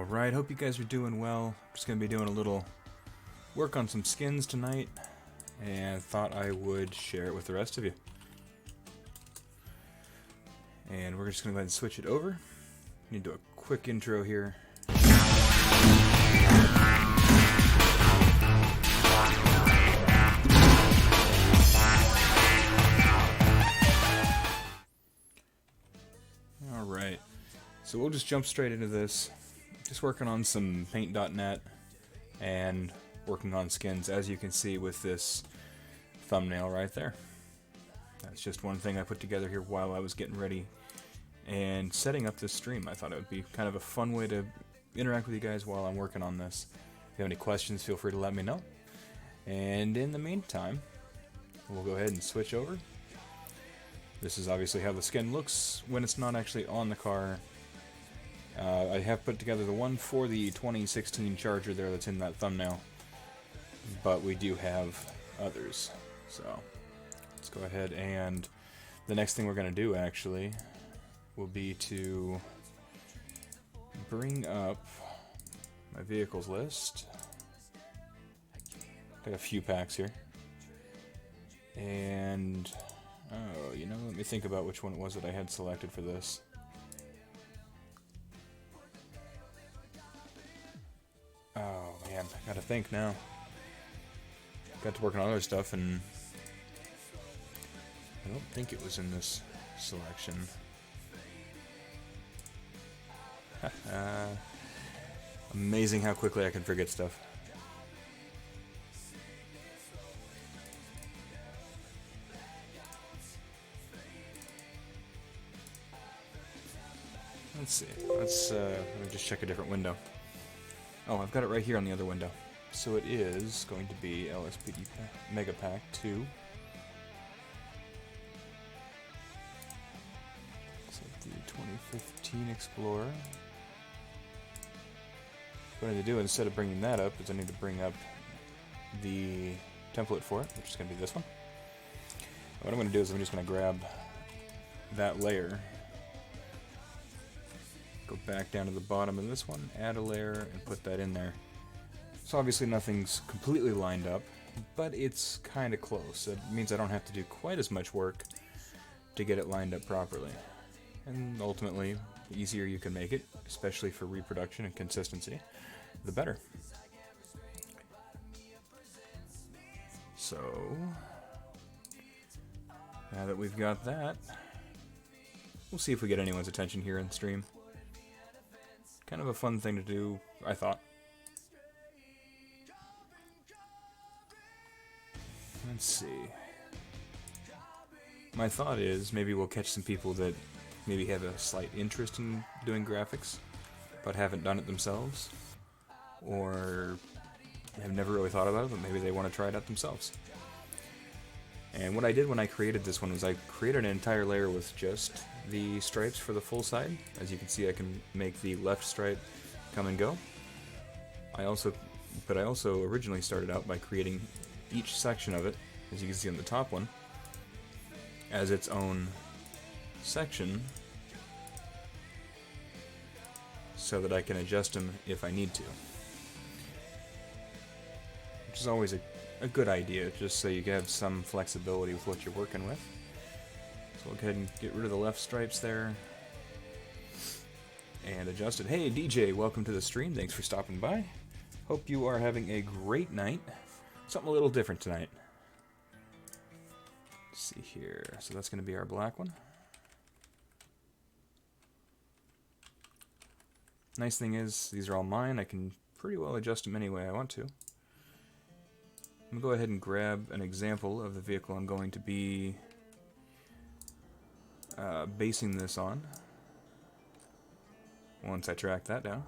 Alright, hope you guys are doing well. Just going to be doing a little work on some skins tonight, and thought I would share it with the rest of you. And we're just going to go ahead and switch it over. Need to do a quick intro here. Alright, so we'll just jump straight into this. Just working on some paint.net and working on skins, as you can see with this thumbnail right there. That's just one thing I put together here while I was getting ready and setting up this stream. I thought it would be kind of a fun way to interact with you guys while I'm working on this. If you have any questions, feel free to let me know. And in the meantime, we'll go ahead and switch over. This is obviously how the skin looks when it's not actually on the car. I have put together the one for the 2016 Charger there that's in that thumbnail, but we do have others. So let's go ahead, and the next thing we're going to do actually will be to bring up my vehicles list. Got a few packs here, and oh, you know, let me think about which one it was that I had selected for this. Oh man, I gotta think now. Got to work on other stuff, and I don't think it was in this selection. Amazing how quickly I can forget stuff. Let's see. Let me just check a different window. Oh, I've got it right here on the other window. So it is going to be LSPD Mega Pack 2. So the 2015 Explorer. What I need to do instead of bringing that up is I need to bring up the template for it, which is going to be this one. What I'm going to do is I'm just going to grab that layer, go back down to the bottom of this one, add a layer, and put that in there. So obviously nothing's completely lined up, but it's kind of close. It means I don't have to do quite as much work to get it lined up properly. And ultimately, the easier you can make it, especially for reproduction and consistency, the better. So, now that we've got that, we'll see if we get anyone's attention here in the stream. Kind of a fun thing to do, I thought. Let's see. My thought is maybe we'll catch some people that maybe have a slight interest in doing graphics, but haven't done it themselves, or have never really thought about it, but maybe they want to try it out themselves. And what I did when I created this one was I created an entire layer with just the stripes for the full side. As you can see, I can make the left stripe come and go. I also originally started out by creating each section of it, as you can see on the top one, as its own section, so that I can adjust them if I need to. Which is always a good idea, just so you have some flexibility with what you're working with. So we'll go ahead and get rid of the left stripes there and adjust it. Hey DJ, welcome to the stream. Thanks for stopping by. Hope you are having a great night. Something a little different tonight. Let's see here. So that's going to be our black one. Nice thing is, these are all mine. I can pretty well adjust them any way I want to. I'm going to go ahead and grab an example of the vehicle I'm going to be basing this on, once I track that down.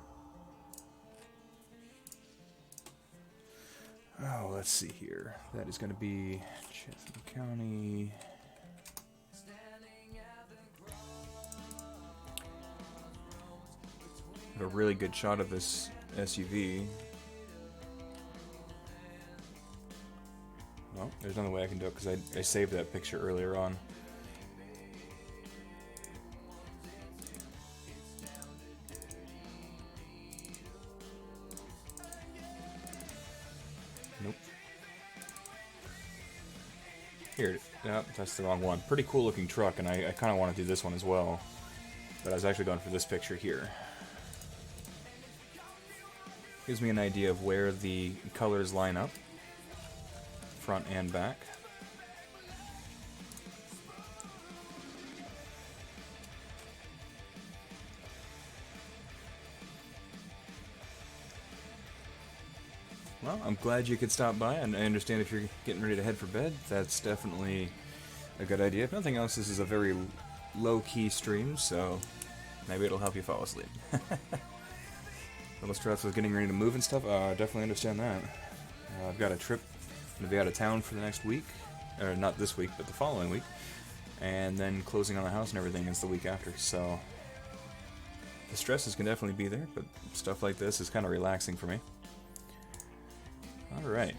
Oh, let's see here. That is going to be Chatham County. A really good shot of this SUV. Well, there's another way I can do it because I saved that picture earlier on. Here, no, that's the wrong one. Pretty cool looking truck, and I kind of want to do this one as well. But I was actually going for this picture here. Gives me an idea of where the colors line up, front and back. Well, I'm glad you could stop by, and I understand if you're getting ready to head for bed, that's definitely a good idea. If nothing else, this is a very low-key stream, so maybe it'll help you fall asleep. A little stressed with getting ready to move and stuff. I definitely understand that. I've got a trip. I'm going to be out of town for the next week. Or not this week, but the following week. And then closing on the house and everything is the week after, so the stresses can definitely be there, but stuff like this is kind of relaxing for me. Alright.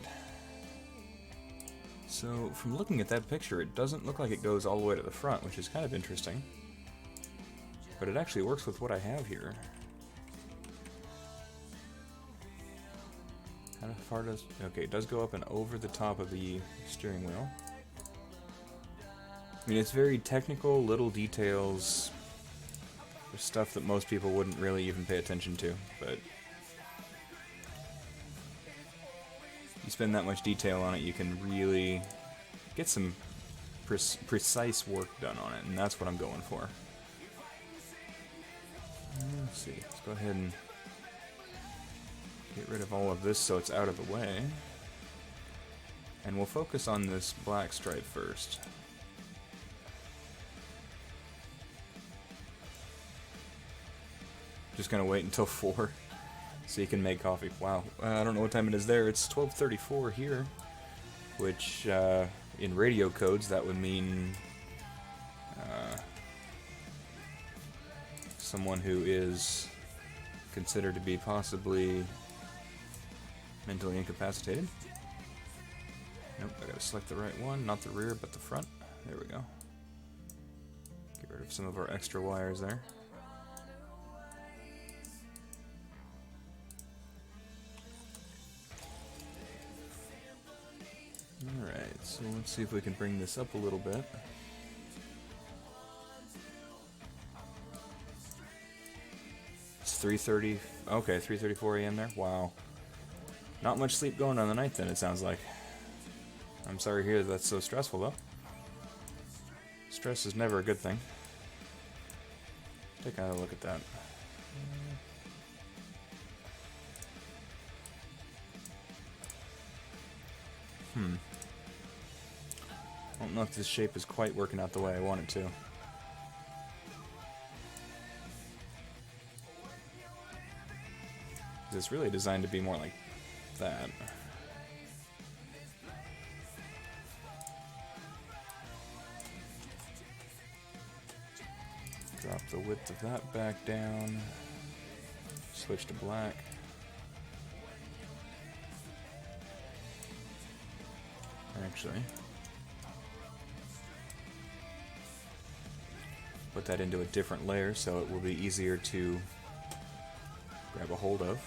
So, from looking at that picture, it doesn't look like it goes all the way to the front, which is kind of interesting. But it actually works with what I have here. How far does... Okay, it does go up and over the top of the steering wheel. I mean, it's very technical, little details. There's stuff that most people wouldn't really even pay attention to, but... you spend that much detail on it, you can really get some precise work done on it, and that's what I'm going for. Let's see, let's go ahead and get rid of all of this so it's out of the way. And we'll focus on this black stripe first. Just gonna wait until 4. So you can make coffee. Wow, I don't know what time it is there. It's 12:34 here, which in radio codes that would mean someone who is considered to be possibly mentally incapacitated. Nope, I gotta select the right one, not the rear, but the front. There we go. Get rid of some of our extra wires there. Alright, so let's see if we can bring this up a little bit. It's 3:30, okay, 3:34 a.m. there? Wow. Not much sleep going on the night then, it sounds like. I'm sorry to hear that's so stressful, though. Stress is never a good thing. Take another look at that. I don't know if this shape is quite working out the way I want it to. It's really designed to be more like that. Drop the width of that back down. Switch to black. Actually, put that into a different layer so it will be easier to grab a hold of.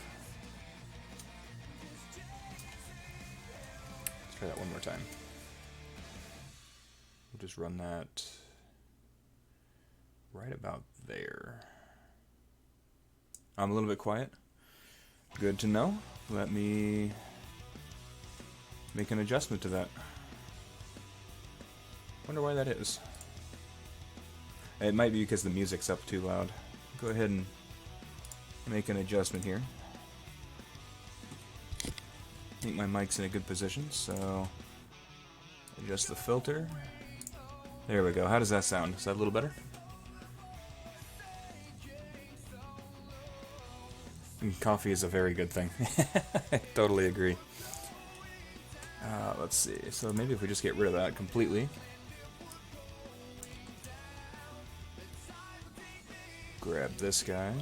Let's try that one more time. We'll just run that right about there. I'm a little bit quiet. Good to know. Let me make an adjustment to that. Wonder why that is. It might be because the music's up too loud. Go ahead and make an adjustment here. I think my mic's in a good position, so adjust the filter. There we go. How does that sound? Is that a little better? Coffee is a very good thing. I totally agree. Let's see. So maybe if we just get rid of that completely. Grab this guy.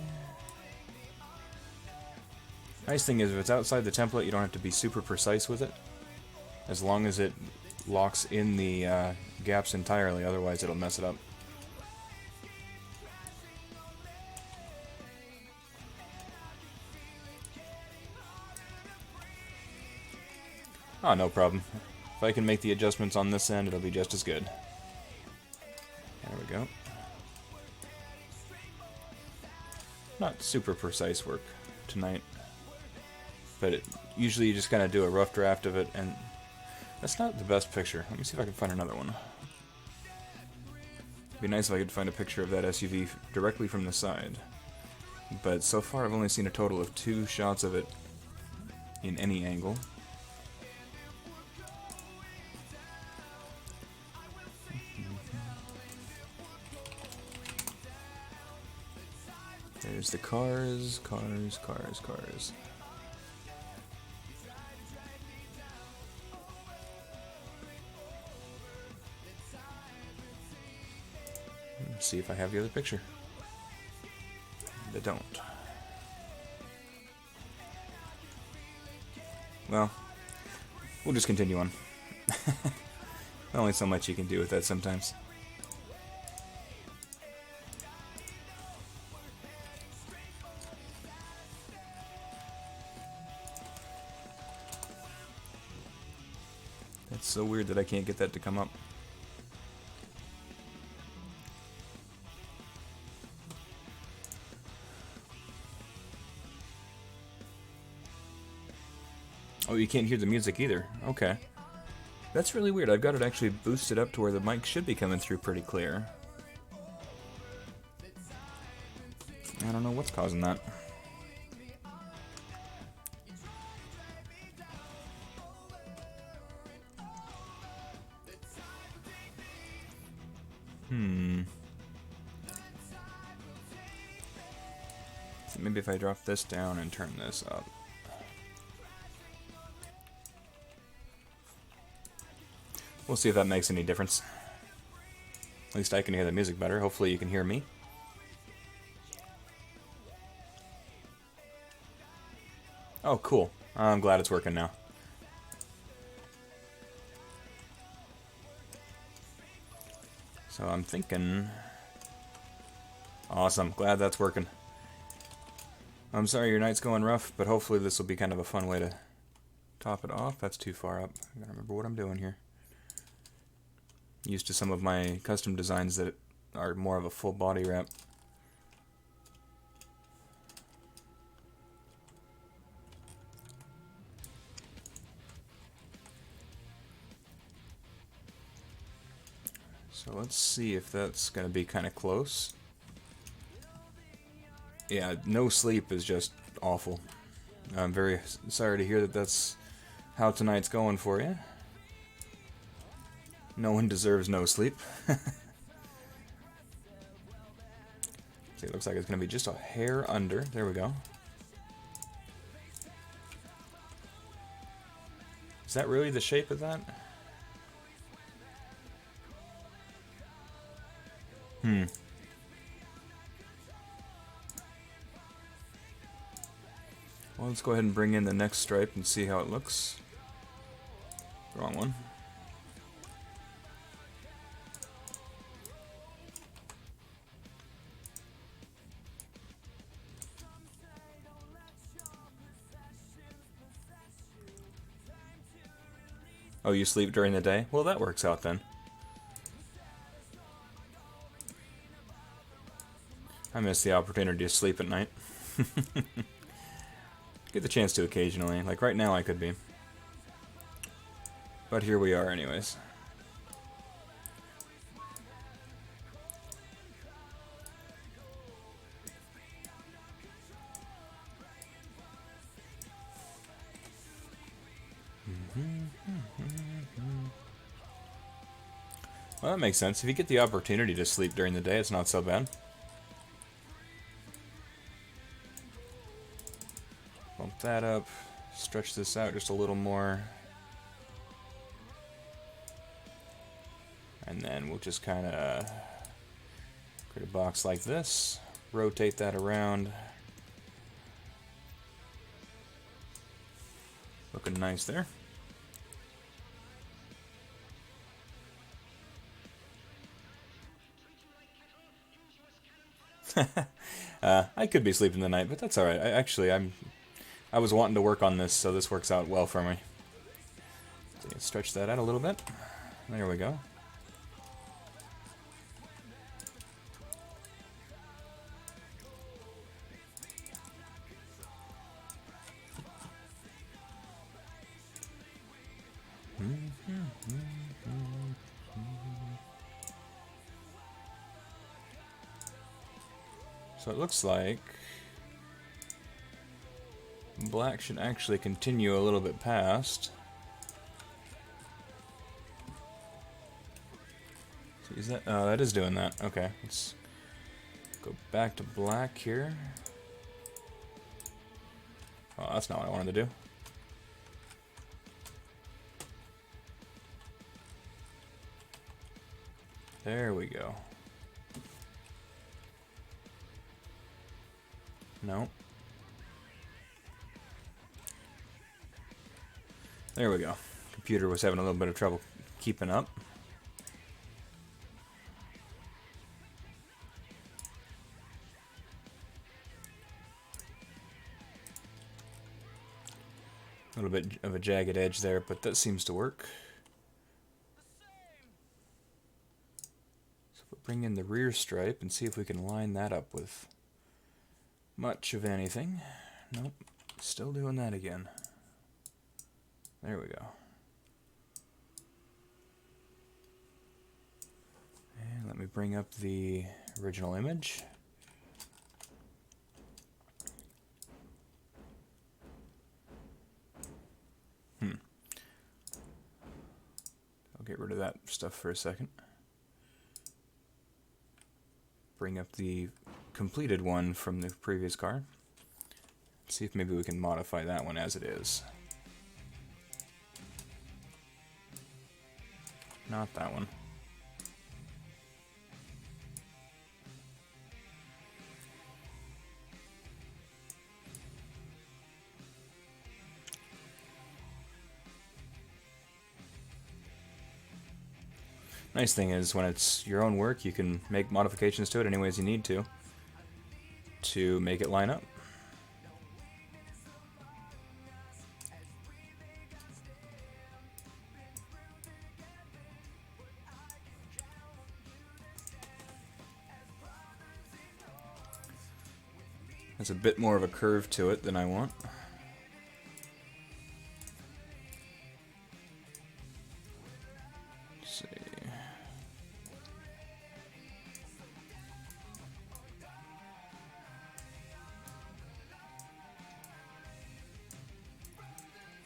Nice thing is, if it's outside the template, you don't have to be super precise with it. As long as it locks in the gaps entirely, otherwise it'll mess it up. Oh, no problem. If I can make the adjustments on this end, it'll be just as good. There we go. Not super precise work tonight, but usually you just kind of do a rough draft of it, and that's not the best picture. Let me see if I can find another one. It'd be nice if I could find a picture of that SUV directly from the side, but so far I've only seen a total of 2 shots of it in any angle. There's the cars. Let's see if I have the other picture. I don't. Well, we'll just continue on. Only so much you can do with that sometimes. That's so weird that I can't get that to come up. Oh, you can't hear the music either. Okay. That's really weird. I've got it actually boosted up to where the mic should be coming through pretty clear. I don't know what's causing that. So maybe if I drop this down and turn this up. We'll see if that makes any difference. At least I can hear the music better. Hopefully you can hear me. Oh, cool. I'm glad it's working now. So I'm thinking... Awesome. Glad that's working. I'm sorry your night's going rough, but hopefully this will be kind of a fun way to top it off. That's too far up. I gotta remember what I'm doing here. Used to some of my custom designs that are more of a full body wrap. So let's see if that's going to be kind of close. Yeah, no sleep is just awful. I'm very sorry to hear that that's how tonight's going for you. No one deserves no sleep. See, it looks like it's going to be just a hair under. There we go. Is that really the shape of that? Well, let's go ahead and bring in the next stripe and see how it looks. Wrong one. Oh, you sleep during the day? Well, that works out then. I miss the opportunity to sleep at night. Get the chance to occasionally. Like right now I could be. But here we are anyways. Well, that makes sense. If you get the opportunity to sleep during the day, it's not so bad. Bump that up. Stretch this out just a little more. And then we'll just kind of create a box like this. Rotate that around. Looking nice there. I could be sleeping tonight, but that's alright. I was wanting to work on this, so this works out well for me. Stretch that out a little bit. There we go. So it looks like black should actually continue a little bit past. So is that? Oh, that is doing that. Okay, let's go back to black here. Oh, that's not what I wanted to do. There we go. No. There we go. Computer was having a little bit of trouble keeping up. A little bit of a jagged edge there, but that seems to work. So we'll bring in the rear stripe and see if we can line that up with much of anything. Nope, still doing that again. There we go. And let me bring up the original image. I'll get rid of that stuff for a second. Bring up the completed one from the previous car. See if maybe we can modify that one as it is. Not that one. Nice thing is, when it's your own work, you can make modifications to it any ways you need to make it line up. There's a bit more of a curve to it than I want. Let's see.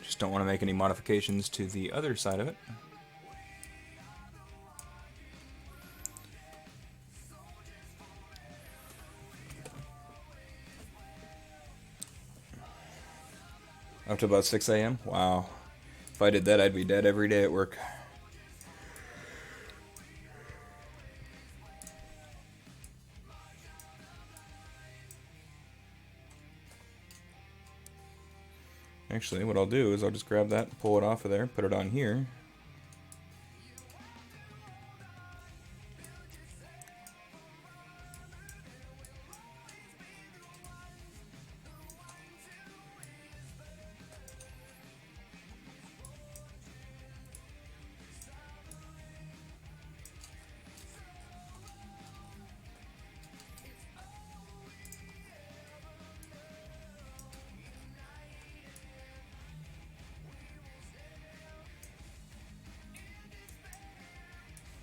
Just don't want to make any modifications to the other side of it. Up to about 6 a.m.? Wow. If I did that, I'd be dead every day at work. Actually, what I'll do is I'll just grab that, pull it off of there, put it on here.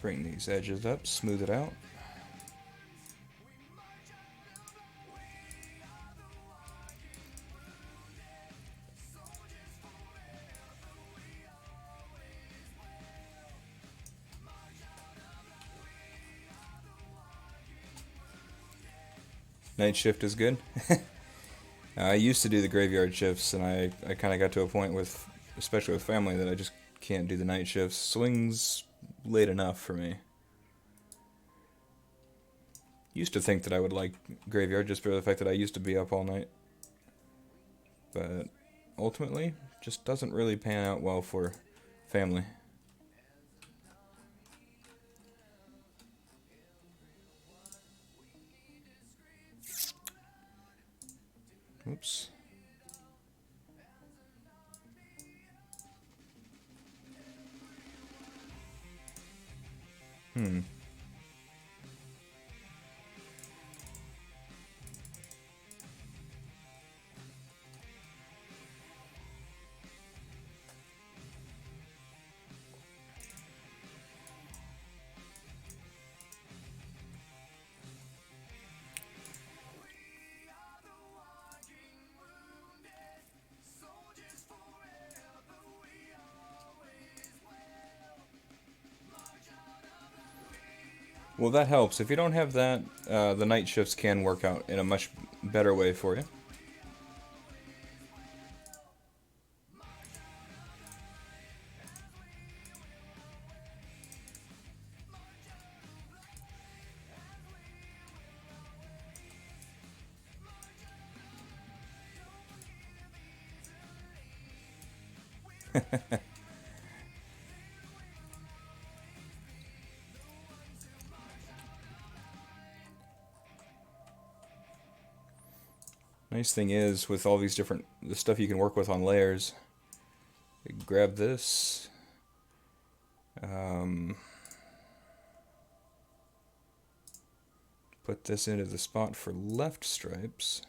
Bring these edges up, smooth it out. Night shift is good. I used to do the graveyard shifts, and I kind of got to a point with, especially with family, that I just can't do the night shifts. Swing's late enough for me. Used to think that I would like graveyard just for the fact that I used to be up all night. But ultimately, just doesn't really pan out well for family. Oops. Well, that helps. If you don't have that, the night shifts can work out in a much better way for you. Nice thing is, with all these the stuff you can work with on layers, grab this, put this into the spot for left stripes.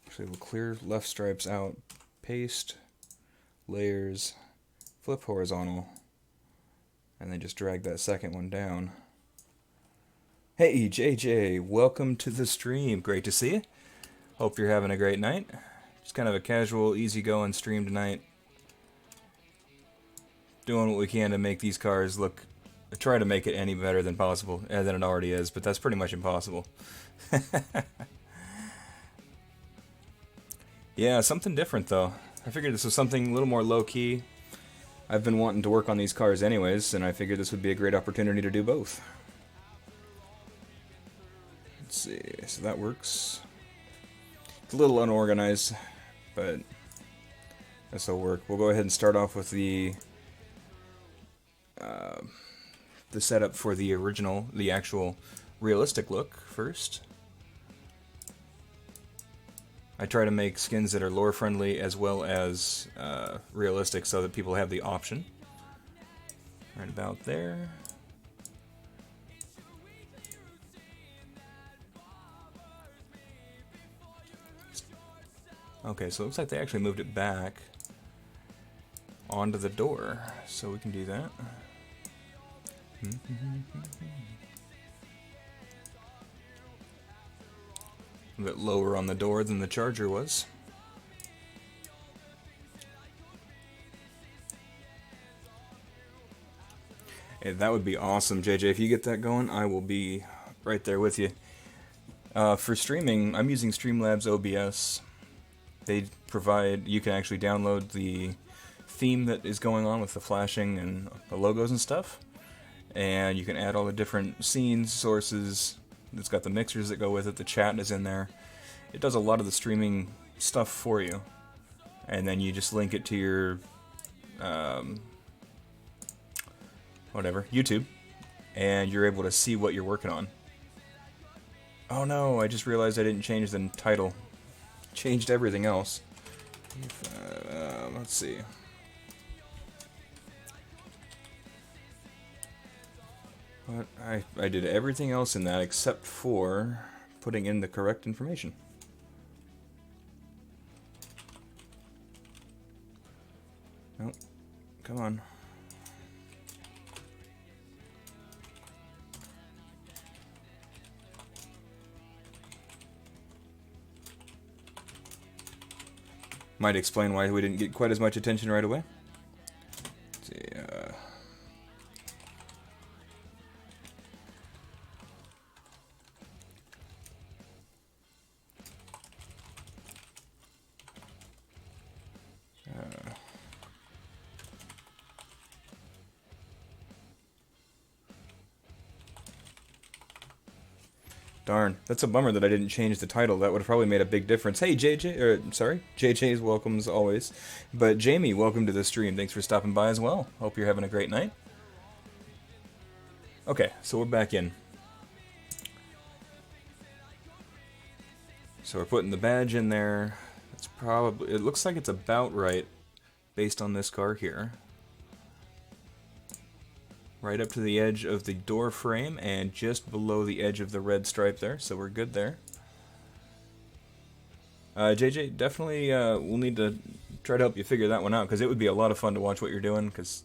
Actually, we'll clear left stripes out, paste, layers, flip horizontal, and then just drag that second one down. Hey JJ, welcome to the stream. Great to see you. Hope you're having a great night. Just kind of a casual, easygoing stream tonight. Doing what we can to make these cars look, try to make it any better than possible, than it already is, but that's pretty much impossible. Yeah, something different though. I figured this was something a little more low-key. I've been wanting to work on these cars anyways, and I figured this would be a great opportunity to do both. Let's see, so that works. It's a little unorganized, but this'll work. We'll go ahead and start off with the setup for the original, the actual realistic look first. I try to make skins that are lore friendly as well as realistic so that people have the option. Right about there. Okay, so it looks like they actually moved it back onto the door, so we can do that. A bit lower on the door than the Charger was. Hey, that would be awesome, JJ. If you get that going, I will be right there with you. For streaming, I'm using Streamlabs OBS. They provide, you can actually download the theme that is going on with the flashing and the logos and stuff. And you can add all the different scenes, sources. It's got the mixers that go with it, the chat is in there. It does a lot of the streaming stuff for you. And then you just link it to your, YouTube. And you're able to see what you're working on. Oh no, I just realized I didn't change the title. Changed everything else. Let's see. But I did everything else in that except for putting in the correct information. Nope. Come on. Might explain why we didn't get quite as much attention right away. Let's see, darn, that's a bummer that I didn't change the title. That would have probably made a big difference. Hey, JJ's welcome as always. But Jamie, welcome to the stream. Thanks for stopping by as well. Hope you're having a great night. Okay, so we're back in. So we're putting the badge in there. It's probably, it looks like it's about right based on this car here. right up to the edge of the door frame and just below the edge of the red stripe there, so we're good there. JJ, definitely we'll need to try to help you figure that one out, because it would be a lot of fun to watch what you're doing, because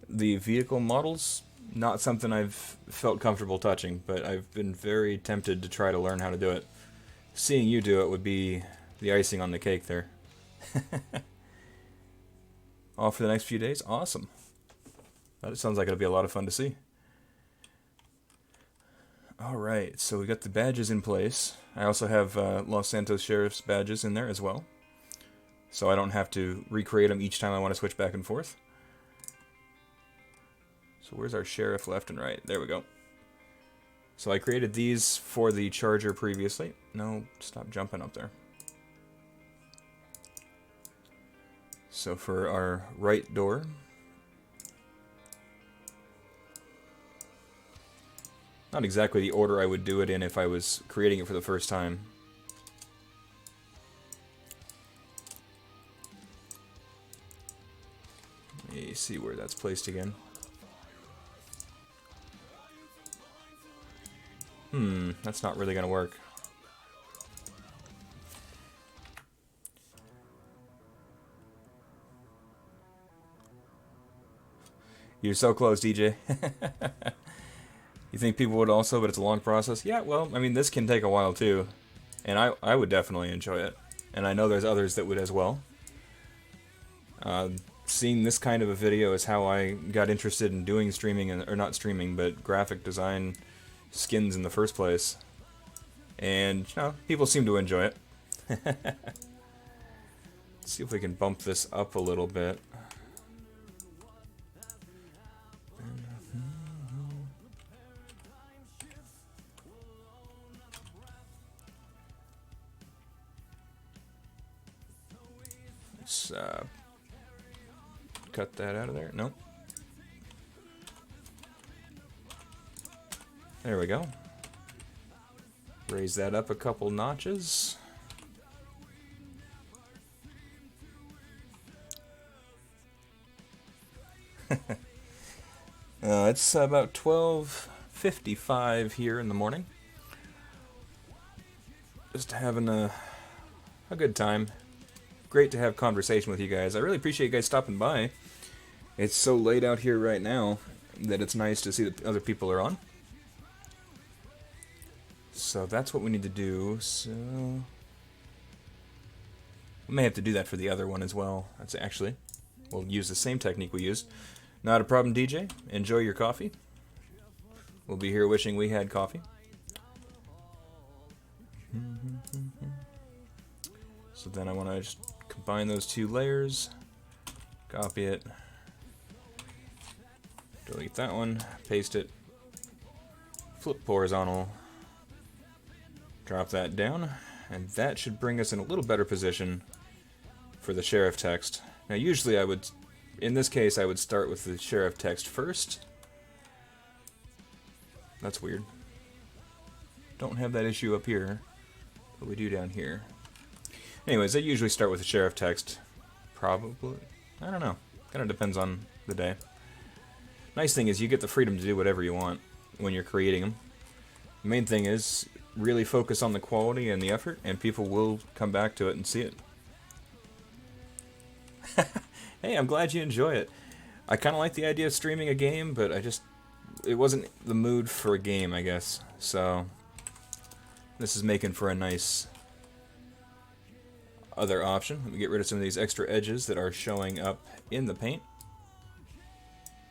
the vehicle models, not something I've felt comfortable touching, but I've been very tempted to try to learn how to do it. Seeing you do it would be the icing on the cake there. Off for the next few days? Awesome. That sounds like it'll be a lot of fun to see. Alright, so we got the badges in place. I also have Los Santos Sheriff's badges in there as well, so I don't have to recreate them each time I want to switch back and forth. So where's our sheriff left and right? There we go. So I created these for the charger previously. No, stop jumping up there. So for our right door, not exactly the order I would do it in if I was creating it for the first time. Let me see where that's placed again. That's not really gonna work. You're so close, DJ. You think people would also, but it's a long process? Yeah, well, I mean, this can take a while too. And I would definitely enjoy it. And I know there's others that would as well. Seeing this kind of a video is how I got interested in doing streaming, or not streaming, but graphic design skins in the first place. And, you know, people seem to enjoy it. Let's see if we can bump this up a little bit. Let's cut that out of there. Nope. There we go. Raise that up a couple notches. It's about 12:55 here in the morning. Just having a good time. Great to have conversation with you guys. I really appreciate you guys stopping by. It's so late out here right now that it's nice to see that other people are on. So that's what we need to do. So we may have to do that for the other one as well. That's actually, we'll use the same technique we used. Not a problem, DJ. Enjoy your coffee. We'll be here wishing we had coffee. So then I want to just combine those two layers, copy it, delete that one, paste it, flip horizontal, drop that down, and that should bring us in a little better position for the sheriff text. Now usually I would, in this case, I would start with the sheriff text first. That's weird. Don't have that issue up here, but we do down here. Anyways, I usually start with the sheriff text. Probably. I don't know. Kind of depends on the day. Nice thing is you get the freedom to do whatever you want when you're creating them. The main thing is really focus on the quality and the effort, and people will come back to it and see it. Hey, I'm glad you enjoy it. I kind of like the idea of streaming a game, but it wasn't the mood for a game, I guess. So this is making for a nice other option. Let me get rid of some of these extra edges that are showing up in the paint.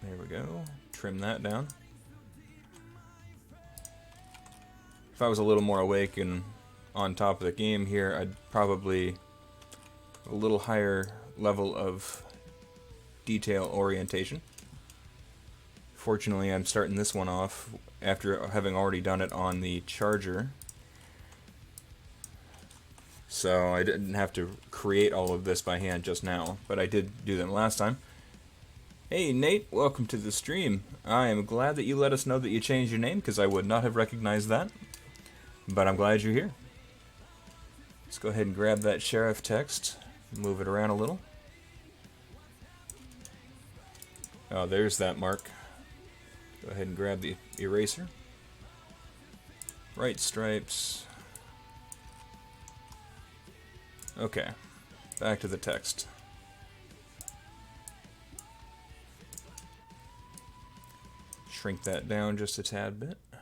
There we go. Trim that down. If I was a little more awake and on top of the game here, I'd probably a little higher level of detail orientation. Fortunately, I'm starting this one off after having already done it on the charger. So I didn't have to create all of this by hand just now, but I did do them last time. Hey Nate, welcome to the stream. I am glad that you let us know that you changed your name, because I would not have recognized that. But I'm glad you're here. Let's go ahead and grab that sheriff text, move it around a little. Oh, there's that mark. Go ahead and grab the eraser. Right stripes. Okay, back to the text. Shrink that down just a tad bit. I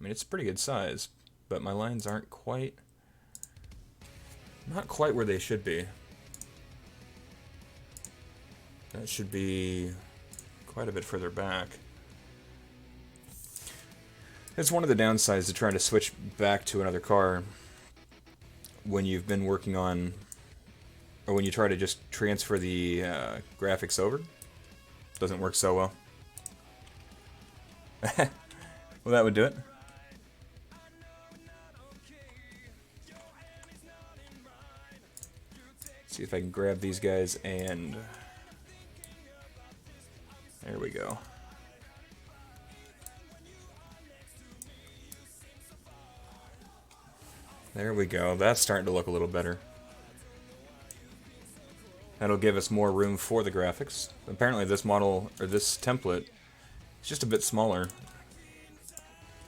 mean, it's a pretty good size, but my lines aren't not quite where they should be. That should be quite a bit further back. It's one of the downsides to trying to switch back to another car when you've been working on, or when you try to just transfer the graphics over. Doesn't work so well. Well, that would do it. See if I can grab these guys and... There we go. There we go. That's starting to look a little better. That'll give us more room for the graphics. Apparently this model, or this template, is just a bit smaller,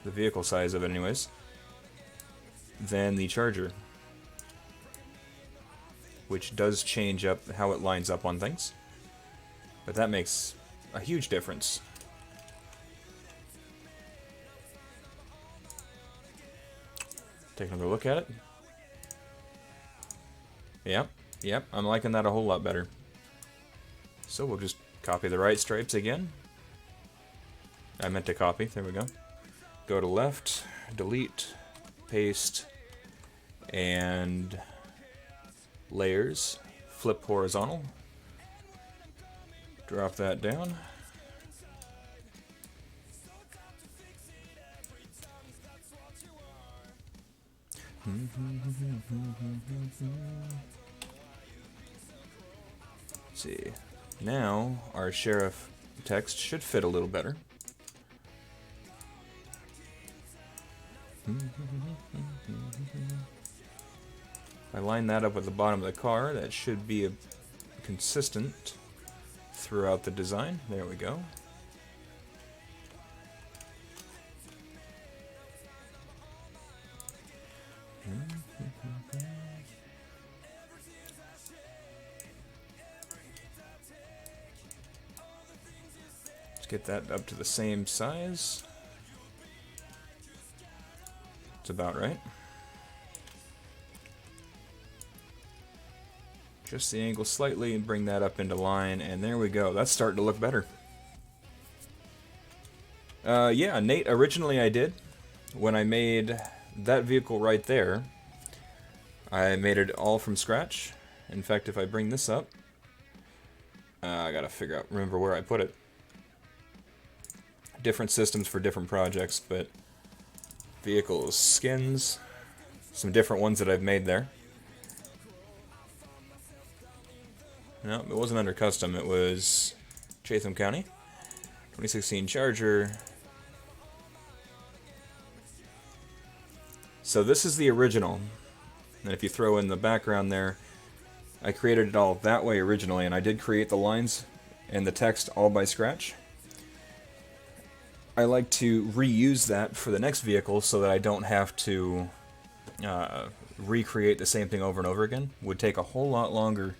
the vehicle size of it anyways, than the Charger, which does change up how it lines up on things, but that makes a huge difference. Take another look at it. Yep, I'm liking that a whole lot better. So we'll just copy the right stripes again. I meant to copy, there we go. Go to left, delete, paste, and layers, flip horizontal. Drop that down. Let's see. Now our sheriff text should fit a little better. If I line that up with the bottom of the car, that should be consistent throughout the design. There we go. Let's get that up to the same size. It's about right. Just the angle slightly and bring that up into line, and there we go. That's starting to look better. Yeah, Nate, originally I did. When I made that vehicle right there, I made it all from scratch. In fact, if I bring this up, I gotta remember where I put it. Different systems for different projects, but vehicles, skins, some different ones that I've made there. No, it wasn't under custom, it was Chatham County. 2016 Charger. So this is the original. And if you throw in the background there, I created it all that way originally, and I did create the lines and the text all by scratch. I like to reuse that for the next vehicle so that I don't have to recreate the same thing over and over again. Would take a whole lot longer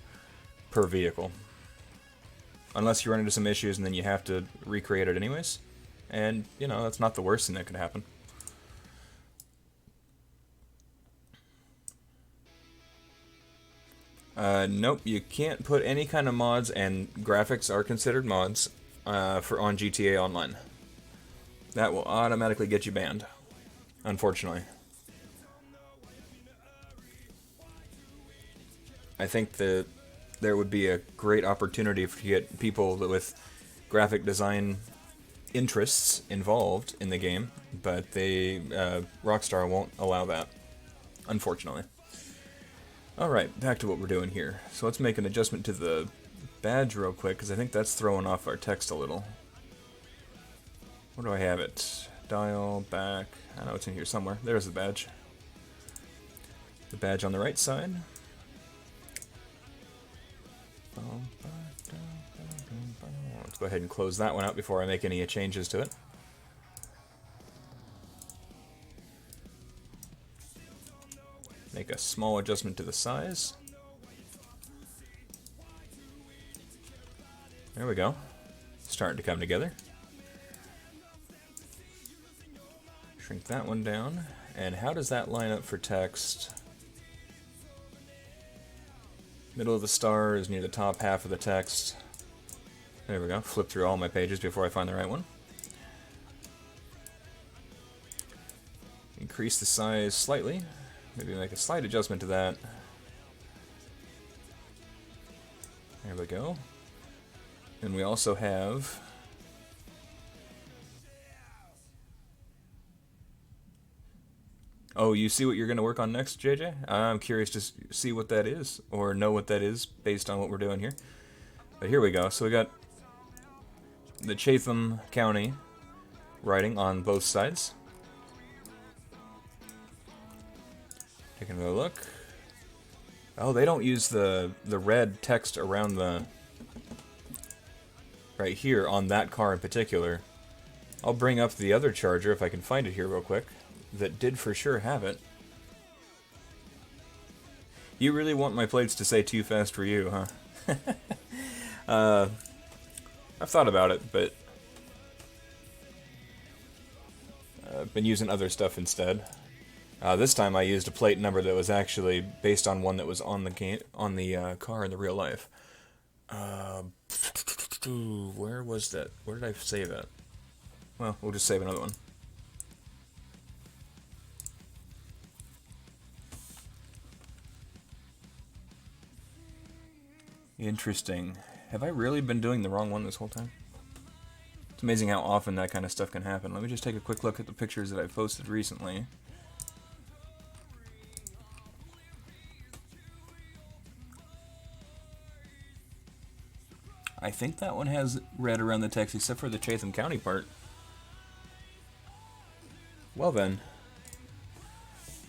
per vehicle. Unless you run into some issues and then you have to recreate it anyways. And, you know, that's not the worst thing that could happen. Nope, you can't put any kind of mods, and graphics are considered mods on GTA Online. That will automatically get you banned, unfortunately. I think that there would be a great opportunity to get people with graphic design interests involved in the game, but Rockstar won't allow that, unfortunately. Alright, back to what we're doing here. So let's make an adjustment to the badge real quick, because I think that's throwing off our text a little. Where do I have it? Dial, back. I know it's in here somewhere. There's the badge. The badge on the right side. Let's go ahead and close that one out before I make any changes to it. Make a small adjustment to the size. There we go. Starting to come together. Shrink that one down. And how does that line up for text? Middle of the star is near the top half of the text. There we go. Flip through all my pages before I find the right one. Increase the size slightly. Maybe make a slight adjustment to that. There we go. And we also have oh, you see what you're going to work on next, JJ? I'm curious to see what that is, or know what that is based on what we're doing here. But here we go. So we got the Chatham County writing on both sides. Taking a look. Oh, they don't use the red text around the right here on that car in particular. I'll bring up the other charger if I can find it here real quick. That did for sure have it. You really want my plates to say too fast for you, huh? I've thought about it, but I've been using other stuff instead. This time I used a plate number that was actually based on one that was on the game, on the car in the real life. Where was that? Where did I save it? Well, we'll just save another one. Interesting. Have I really been doing the wrong one this whole time? It's amazing how often that kind of stuff can happen. Let me just take a quick look at the pictures that I've posted recently. I think that one has red around the text, except for the Chatham County part. Well then,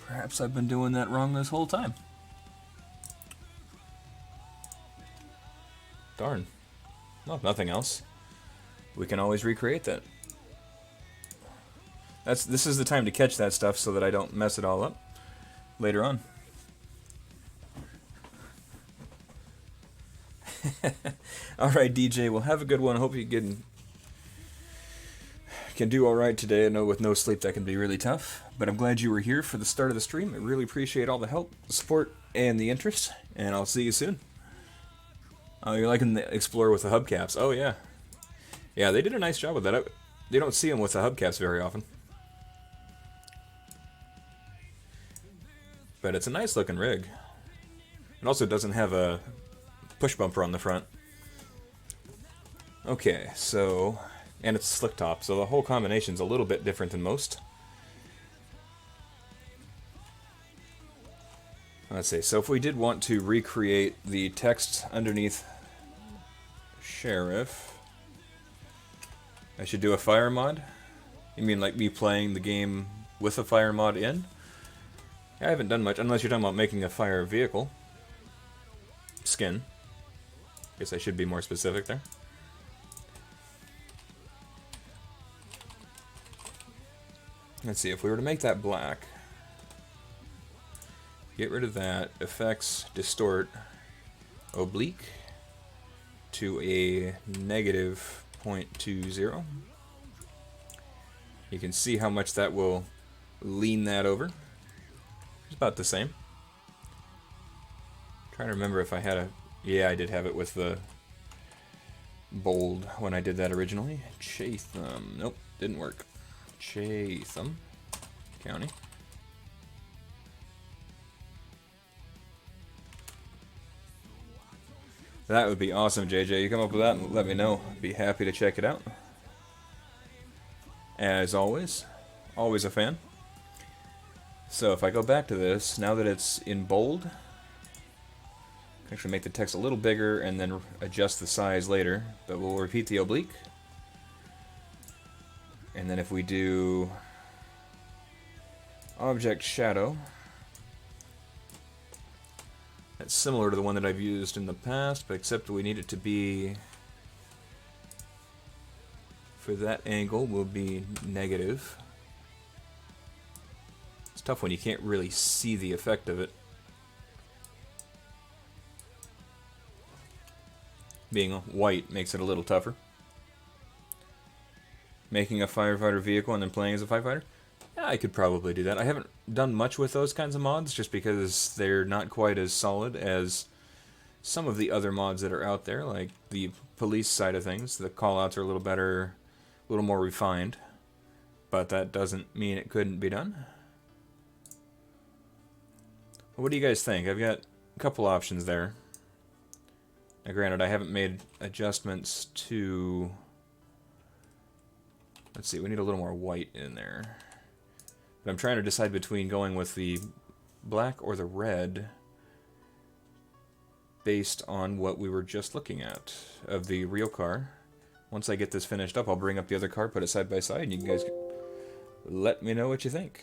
perhaps I've been doing that wrong this whole time. Darn. Well, if nothing else, we can always recreate that. This is the time to catch that stuff so that I don't mess it all up later on. Alright, DJ, well, have a good one. I hope you can do alright today. I know with no sleep that can be really tough, but I'm glad you were here for the start of the stream. I really appreciate all the help, the support, and the interest, and I'll see you soon. Oh, you're liking the Explorer with the hubcaps. Oh, yeah. Yeah, they did a nice job with that. They don't see them with the hubcaps very often. But it's a nice looking rig. It also doesn't have a push bumper on the front. Okay, so... and it's a slick top, so the whole combination's a little bit different than most. Let's see, so if we did want to recreate the text underneath Sheriff, I should do a fire mod? You mean like me playing the game with a fire mod in? I haven't done much, unless you're talking about making a fire vehicle. Skin. Guess I should be more specific there. Let's see, if we were to make that black, get rid of that, effects, distort, oblique, to a negative 0.20. You can see how much that will lean that over. It's about the same. Trying to remember if I had a... yeah, I did have it with the bold when I did that originally. Chatham. Nope, didn't work. Chatham County. That would be awesome, JJ. You come up with that and let me know. I'd be happy to check it out. As always a fan. So if I go back to this, now that it's in bold, I can actually make the text a little bigger and then adjust the size later, but we'll repeat the oblique. And then if we do object shadow, That's similar to the one that I've used in the past, but except we need it to be, for that angle, will be negative. It's tough when you can't really see the effect of it. Being white makes it a little tougher. Making a firefighter vehicle and then playing as a firefighter? Yeah, I could probably do that. I haven't done much with those kinds of mods just because they're not quite as solid as some of the other mods that are out there, like the police side of things. The callouts are a little better, a little more refined, but that doesn't mean it couldn't be done. What do you guys think? I've got a couple options there. Now, granted, I haven't made adjustments to... Let's see, we need a little more white in there. But I'm trying to decide between going with the black or the red based on what we were just looking at of the real car. Once I get this finished up, I'll bring up the other car, put it side by side, and you guys let me know what you think.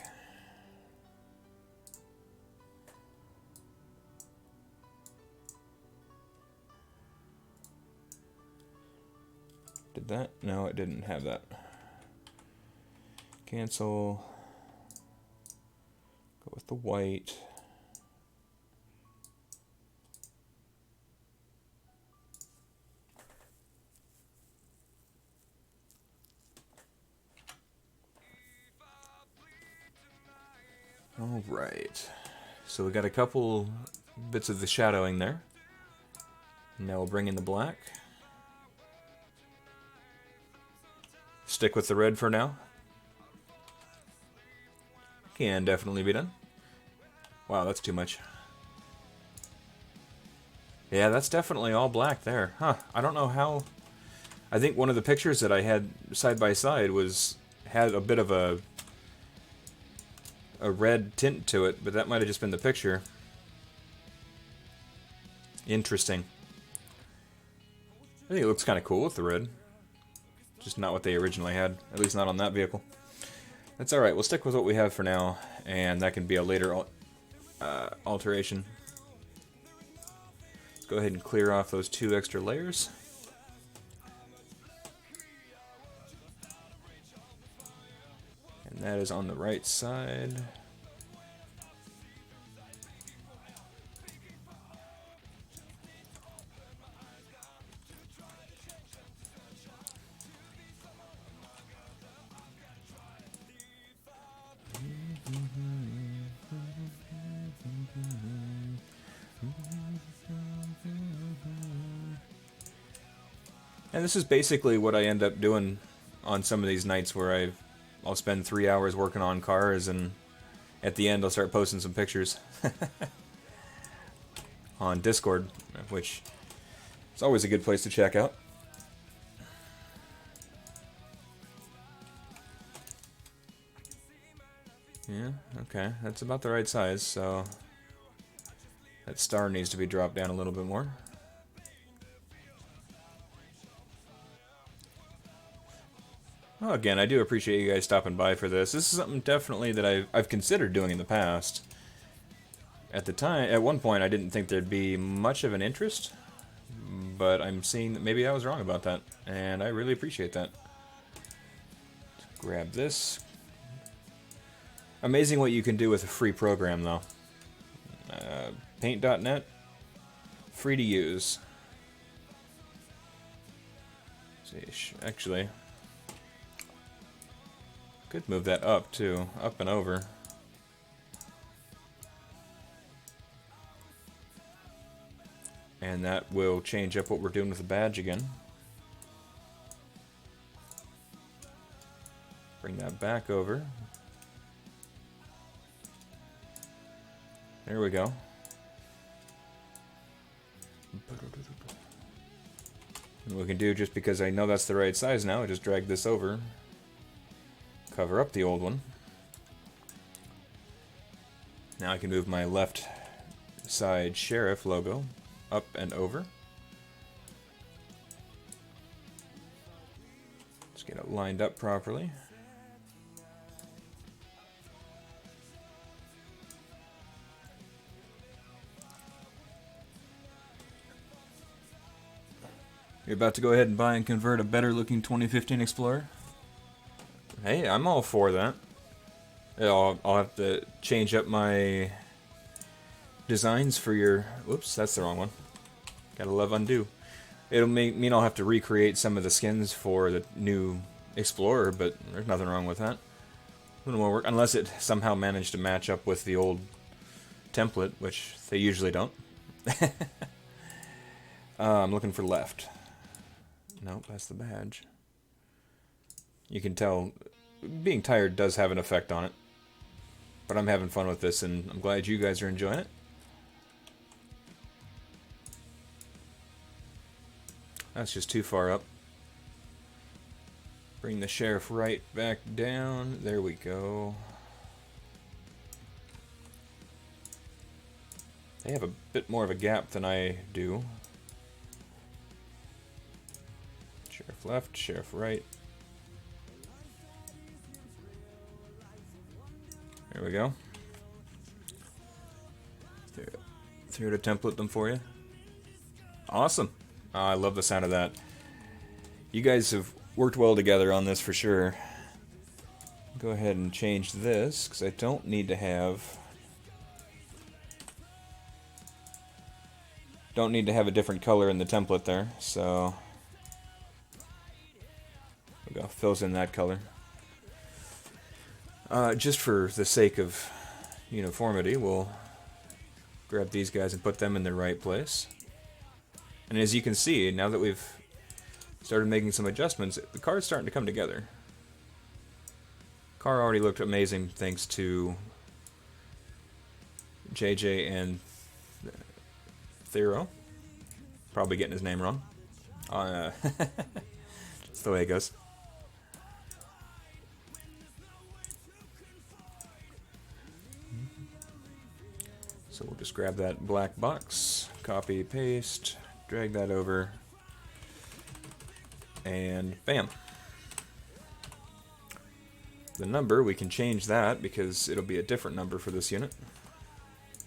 Did that? No, it didn't have that. Cancel. Go with the white. All right. So we got a couple bits of the shadowing there. Now we'll bring in the black. Stick with the red for now. Can definitely be done. Wow, that's too much. Yeah, that's definitely all black there. Huh, I don't know how... I think one of the pictures that I had side by side had a bit of a red tint to it, but that might have just been the picture. Interesting. I think it looks kind of cool with the red. Just not what they originally had, at least not on that vehicle. That's alright, we'll stick with what we have for now, and that can be a later alteration. Let's go ahead and clear off those 2 extra layers. And that is on the right side. And this is basically what I end up doing on some of these nights where I'll spend 3 hours working on cars, and at the end I'll start posting some pictures on Discord, which is always a good place to check out. Yeah, okay, that's about the right size, so that star needs to be dropped down a little bit more. Well, again, I do appreciate you guys stopping by for this. This is something definitely that I've considered doing in the past. At one point, I didn't think there'd be much of an interest, but I'm seeing that maybe I was wrong about that, and I really appreciate that. Let's grab this. Amazing what you can do with a free program, though. Paint.net, free to use. Let's see, actually, could move that up too, up and over. And that will change up what we're doing with the badge again. Bring that back over. There we go. And we can do, just because I know that's the right size now, I just drag this over, cover up the old one. Now I can move my left side sheriff logo up and over. Let's get it lined up properly. You're about to go ahead and buy and convert a better looking 2015 Explorer? Hey, I'm all for that. I'll have to change up my designs for your... Whoops, that's the wrong one. Gotta love undo. It'll mean I'll have to recreate some of the skins for the new Explorer, but there's nothing wrong with that. A little more work, unless it somehow managed to match up with the old template, which they usually don't. I'm looking for left. Nope, that's the badge. You can tell being tired does have an effect on it. But I'm having fun with this, and I'm glad you guys are enjoying it. That's just too far up. Bring the sheriff right back down. There we go. They have a bit more of a gap than I do. Sheriff left, sheriff right. There we go. Through to template them for you. Awesome. I love the sound of that. You guys have worked well together on this for sure. Go ahead and change this, because I don't need to have... Don't need to have a different color in the template there, so... There we go, fills in that color. Just for the sake of uniformity, we'll grab these guys and put them in the right place. And as you can see, now that we've started making some adjustments, the car's starting to come together. Car already looked amazing thanks to JJ and Thero. Probably getting his name wrong. That's the way it goes. So we'll just grab that black box, copy, paste, drag that over, and bam. The number, we can change that because it'll be a different number for this unit.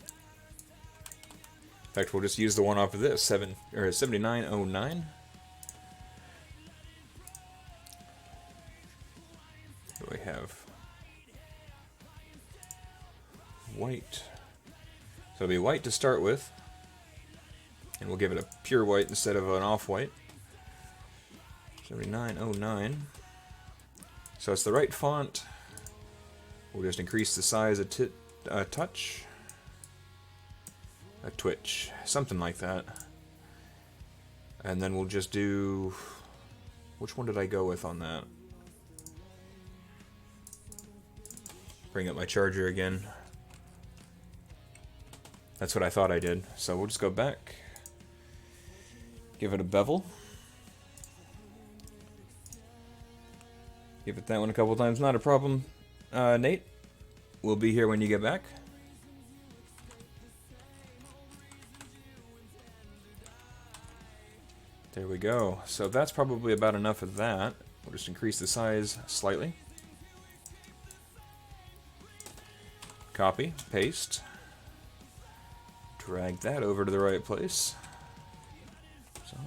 In fact, we'll just use the one off of this, 7909. So we have white. So it'll be white to start with, and we'll give it a pure white instead of an off-white. 7909. So it's the right font. We'll just increase the size a touch. A twitch. Something like that. And then we'll just do... Which one did I go with on that? Bring up my charger again. That's what I thought I did. So we'll just go back. Give it a bevel. Give it that one a couple times. Not a problem. Nate, we'll be here when you get back. There we go. So that's probably about enough of that. We'll just increase the size slightly. Copy, paste. Drag that over to the right place. So,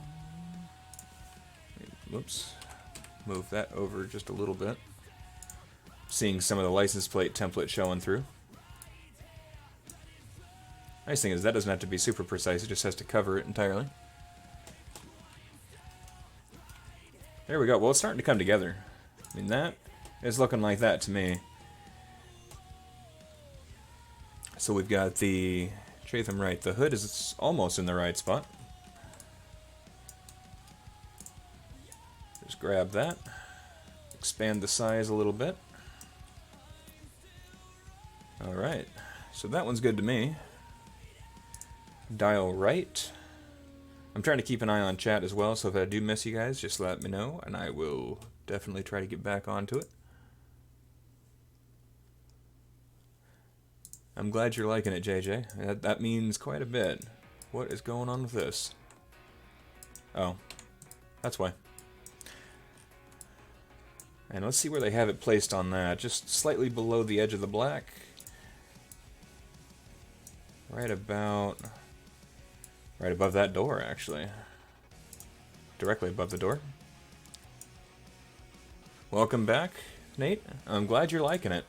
whoops. Move that over just a little bit. Seeing some of the license plate template showing through. Nice thing is that doesn't have to be super precise, it just has to cover it entirely. There we go. Well, it's starting to come together. I mean, that is looking like that to me. So we've got the Chatham right. The hood is almost in the right spot. Just grab that. Expand the size a little bit. Alright. So that one's good to me. Dial right. I'm trying to keep an eye on chat as well, so if I do miss you guys, just let me know, and I will definitely try to get back onto it. I'm glad you're liking it, JJ. That means quite a bit. What is going on with this? Oh, that's why. And let's see where they have it placed on that. Just slightly below the edge of the black. Right above that door, actually. directly above the door. Welcome back, Nate. I'm glad you're liking it.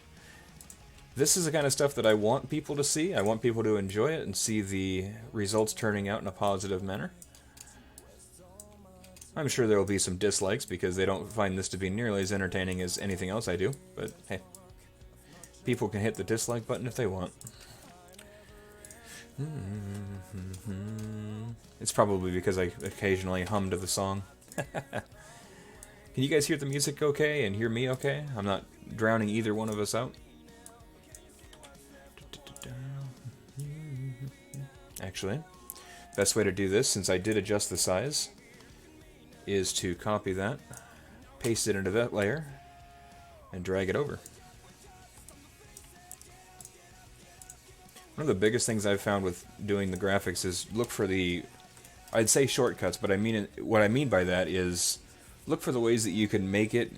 This is the kind of stuff that I want people to see. I want people to enjoy it and see the results turning out in a positive manner. I'm sure there will be some dislikes because they don't find this to be nearly as entertaining as anything else I do, but hey, people can hit the dislike button if they want. It's probably because I occasionally hum to the song. Can you guys hear the music okay and hear me okay? I'm not drowning either one of us out. Actually, best way to do this, since I did adjust the size, is to copy that, paste it into that layer, and drag it over. One of the biggest things I've found with doing the graphics is look for the, I'd say shortcuts, but what I mean by that is look for the ways that you can make it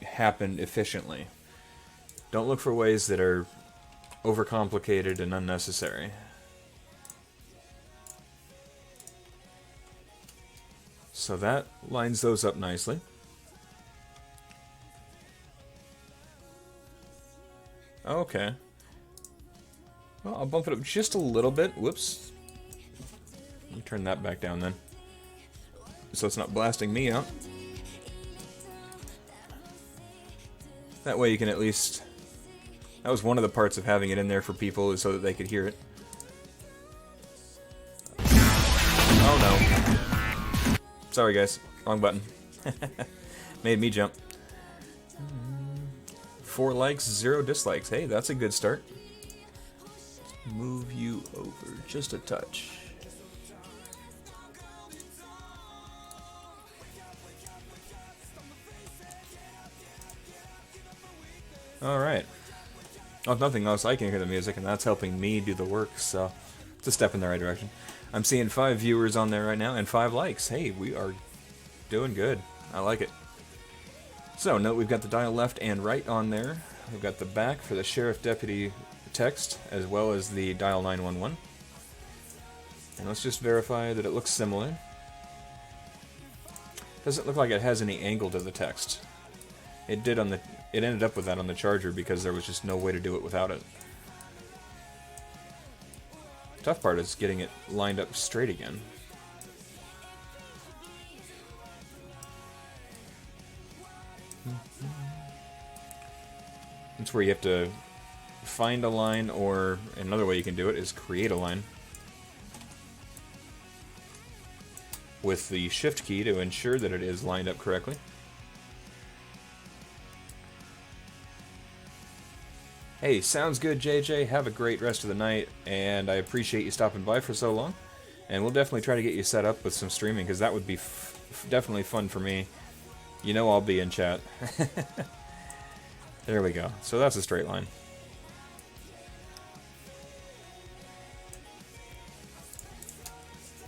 happen efficiently. Don't look for ways that are overcomplicated and unnecessary. So that lines those up nicely. Okay. Well, I'll bump it up just a little bit. Whoops. Let me turn that back down then, so it's not blasting me out. That way you can at least... That was one of the parts of having it in there for people, is so that they could hear it. Oh no. Sorry guys, wrong button. Made me jump. 4 likes, 0 dislikes. Hey, that's a good start. Let's move you over just a touch. Alright. Oh, if nothing else, I can hear the music, and that's helping me do the work, so it's a step in the right direction. I'm seeing 5 viewers on there right now, and 5 likes. Hey, we are doing good. I like it. So, note we've got the dial left and right on there. We've got the back for the sheriff deputy text, as well as the dial 911. And let's just verify that it looks similar. Doesn't look like it has any angle to the text. It did on the... It ended up with that on the charger because there was just no way to do it without it. The tough part is getting it lined up straight again. That's where you have to find a line, or another way you can do it is create a line with the shift key to ensure that it is lined up correctly. Hey, sounds good, JJ. Have a great rest of the night, and I appreciate you stopping by for so long. And we'll definitely try to get you set up with some streaming, because that would be definitely fun for me. You know I'll be in chat. There we go. So that's a straight line.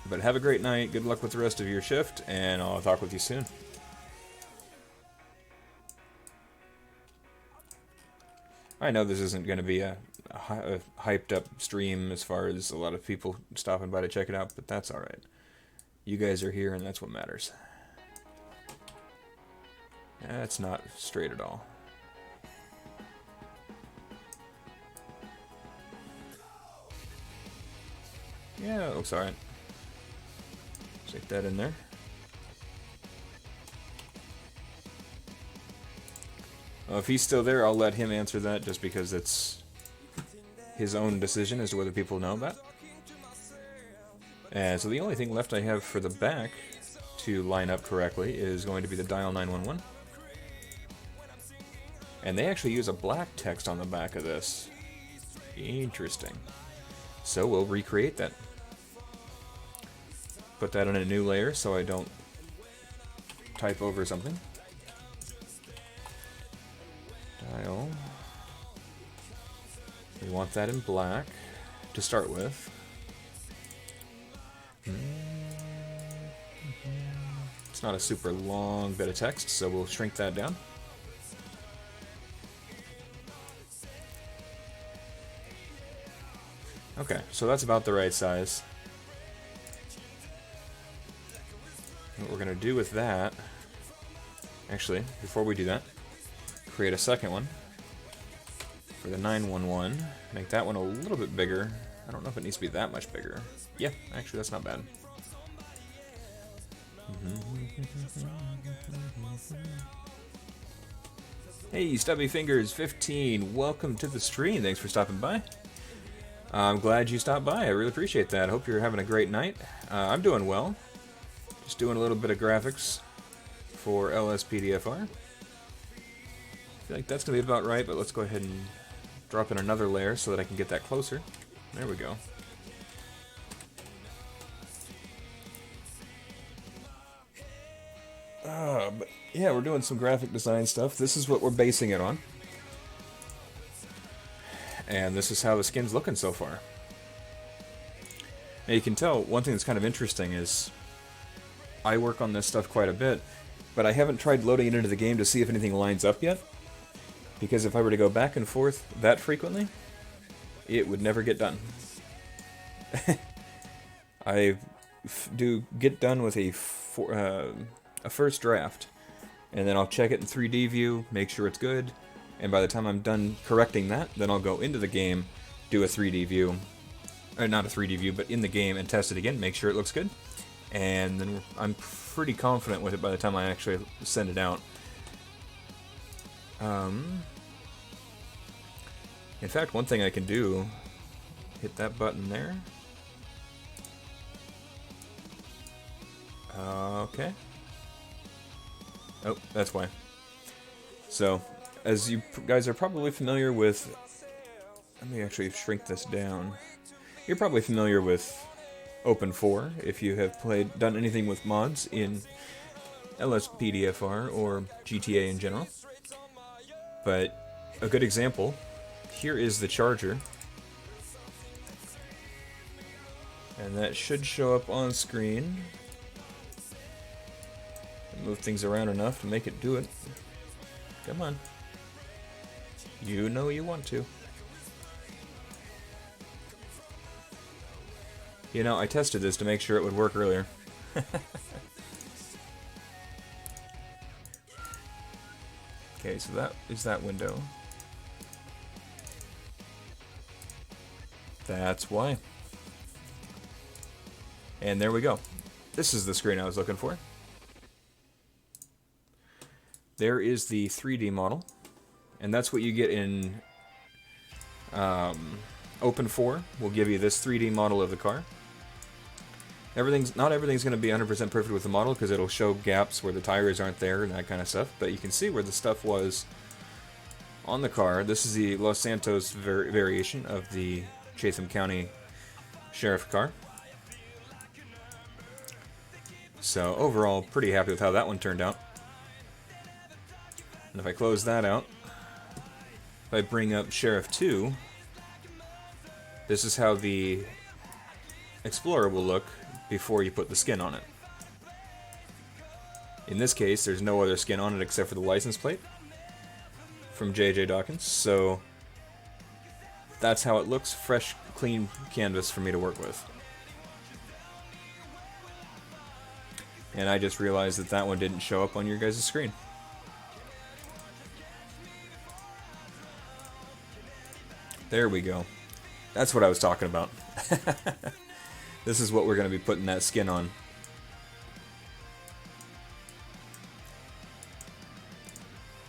But have a great night. Good luck with the rest of your shift, and I'll talk with you soon. I know this isn't going to be a hyped up stream as far as a lot of people stopping by to check it out, but that's alright. You guys are here, and that's what matters. That's not straight at all. Yeah, it looks alright. Stick that in there. If he's still there, I'll let him answer that, just because it's his own decision as to whether people know that. And so the only thing left I have for the back to line up correctly is going to be the dial 911. And they actually use a black text on the back of this. Interesting. So we'll recreate that. Put that on a new layer so I don't type over something. Dial. We want that in black to start with. It's not a super long bit of text, so we'll shrink that down. Okay, so that's about the right size. we're going to do with that... Actually, before we do that, create a second one for the 911. Make that one a little bit bigger. I don't know if it needs to be that much bigger. Yeah, actually, that's not bad. Hey, Stubby Fingers 15, welcome to the stream. Thanks for stopping by. I'm glad you stopped by. I really appreciate that. I hope you're having a great night. I'm doing well. Just doing a little bit of graphics for LSPDFR. I feel like that's going to be about right, but let's go ahead and drop in another layer so that I can get that closer. There we go. But yeah, we're doing some graphic design stuff. This is what we're basing it on. And this is how the skin's looking so far. Now you can tell, one thing that's kind of interesting is I work on this stuff quite a bit, but I haven't tried loading it into the game to see if anything lines up yet. Because if I were to go back and forth that frequently, it would never get done. I do get done with a first draft, and then I'll check it in 3D view, make sure it's good, and by the time I'm done correcting that, then I'll go into the game, do a 3D view, or not a 3D view, but in the game, and test it again, make sure it looks good, and then I'm pretty confident with it by the time I actually send it out. In fact, one thing I can do, hit that button there. Okay. Oh, that's why. So, as you guys are probably familiar with... Let me actually shrink this down. You're probably familiar with Open4 if you have done anything with mods in LSPDFR or GTA in general. But a good example, here is the charger. And that should show up on screen. Move things around enough to make it do it. Come on. You know you want to. You know, I tested this to make sure it would work earlier. Okay, so that is that window. That's why. And there we go. This is the screen I was looking for. There is the 3D model, and that's what you get in Open4. Will give you this 3D model of the car. Not everything's going to be 100% perfect with the model because it'll show gaps where the tires aren't there and that kind of stuff. But you can see where the stuff was on the car. This is the Los Santos variation of the Chatham County Sheriff car. So overall, pretty happy with how that one turned out. And if I close that out, if I bring up Sheriff 2, this is how the Explorer will look before you put the skin on it. In this case, there's no other skin on it except for the license plate from J.J. Dawkins, so that's how it looks. Fresh, clean canvas for me to work with. And I just realized that that one didn't show up on your guys' screen. There we go. That's what I was talking about. This is what we're going to be putting that skin on.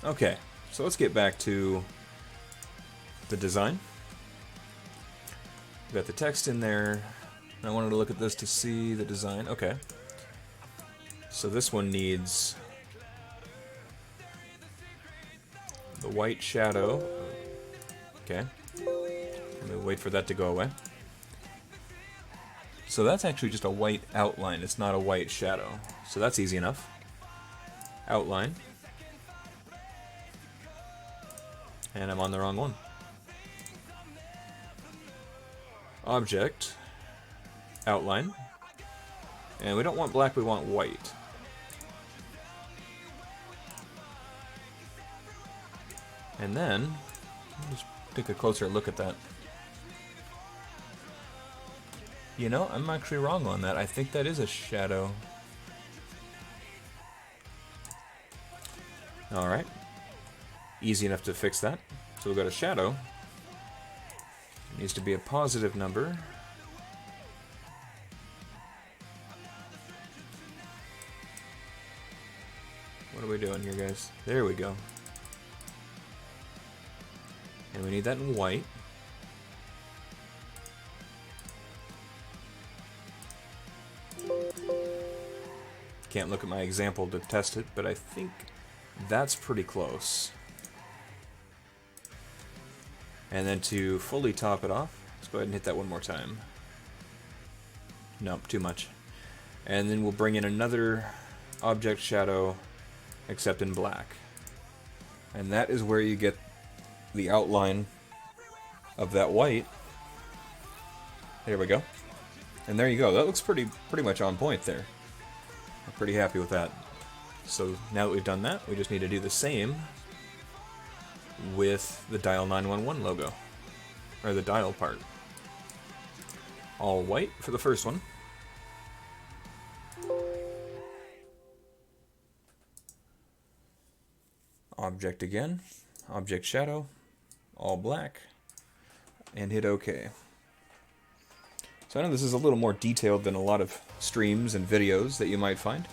Okay, so let's get back to the design. We've got the text in there. I wanted to look at this to see the design. Okay. So this one needs the white shadow. Okay. Let me wait for that to go away. So that's actually just a white outline. It's not a white shadow. So that's easy enough. Outline. And I'm on the wrong one. Object. Outline. And we don't want black, we want white. And then, just take a closer look at that. You know, I'm actually wrong on that. I think that is a shadow. Alright. Easy enough to fix that. So we'll go to shadow. It needs to be a positive number. What are we doing here, guys? There we go. And we need that in white. Can't look at my example to test it, but I think that's pretty close. And then to fully top it off, let's go ahead and hit that one more time. Nope, too much. And then we'll bring in another object shadow, except in black. And that is where you get the outline of that white. There we go. And there you go. That looks pretty much on point there. I'm pretty happy with that. So now that we've done that, we just need to do the same with the Dial 911 logo, or the dial part. All white for the first one. Object again, object shadow, all black, and hit OK. So I know this is a little more detailed than a lot of streams and videos that you might find.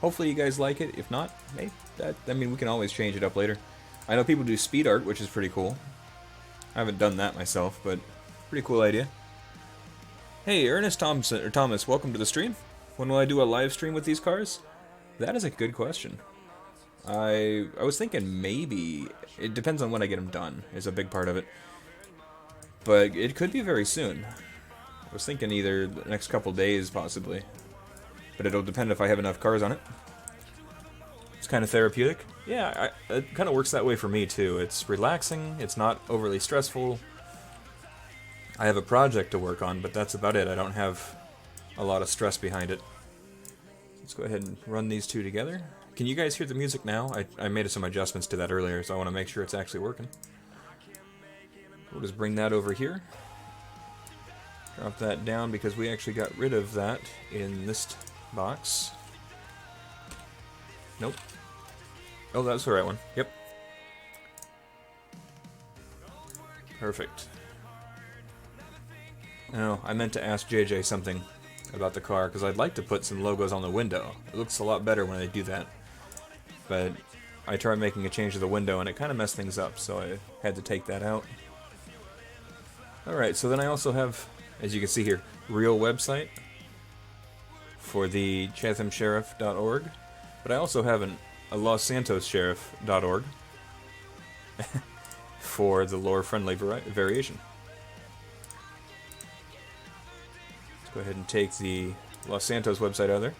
Hopefully you guys like it. If not, hey, I mean, we can always change it up later. I know people do speed art, which is pretty cool. I haven't done that myself, but pretty cool idea. Hey, Ernest Thompson, or Thomas, welcome to the stream. When will I do a live stream with these cars? That is a good question. I was thinking maybe, it depends on when I get them done, is a big part of it. But it could be very soon. I was thinking either the next couple days, possibly. But it'll depend if I have enough cars on it. It's kind of therapeutic. Yeah, it kind of works that way for me, too. It's relaxing, it's not overly stressful. I have a project to work on, but that's about it. I don't have a lot of stress behind it. Let's go ahead and run these two together. Can you guys hear the music now? I made some adjustments to that earlier, so I want to make sure it's actually working. We'll just bring that over here. Drop that down because we actually got rid of that in this box. Nope. Oh, that's the right one. Yep. Perfect. No, I meant to ask JJ something about the car, because I'd like to put some logos on the window. It looks a lot better when they do that. But I tried making a change to the window and it kind of messed things up, so I had to take that out. Alright, so then I also have, as you can see here, real website for the chathamsheriff.org, but I also have a lossantossheriff.org for the lore-friendly variation. Let's go ahead and take the Los Santos website out of there.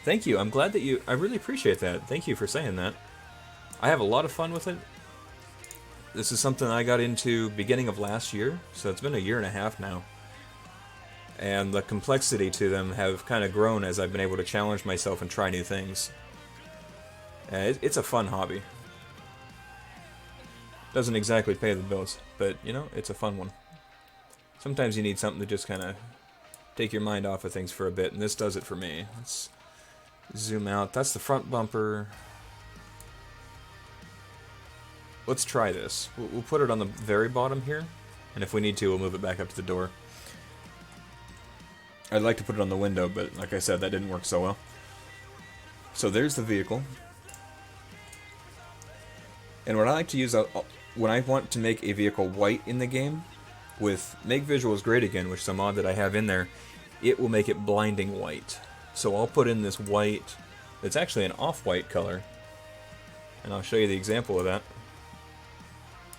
Thank you, I'm glad that I really appreciate that. Thank you for saying that. I have a lot of fun with it. This is something I got into beginning of last year, so it's been a year and a half now. And the complexity to them have kind of grown as I've been able to challenge myself and try new things. It's a fun hobby. Doesn't exactly pay the bills, but, you know, it's a fun one. Sometimes you need something to just kind of take your mind off of things for a bit, and this does it for me. Let's zoom out. That's the front bumper. Let's try this. We'll put it on the very bottom here, and if we need to, we'll move it back up to the door. I'd like to put it on the window, but like I said, that didn't work so well. So there's the vehicle. And what I like to use when I want to make a vehicle white in the game, with Make Visuals Great Again, which is a mod that I have in there, it will make it blinding white. So I'll put in this white, it's actually an off-white color, and I'll show you the example of that.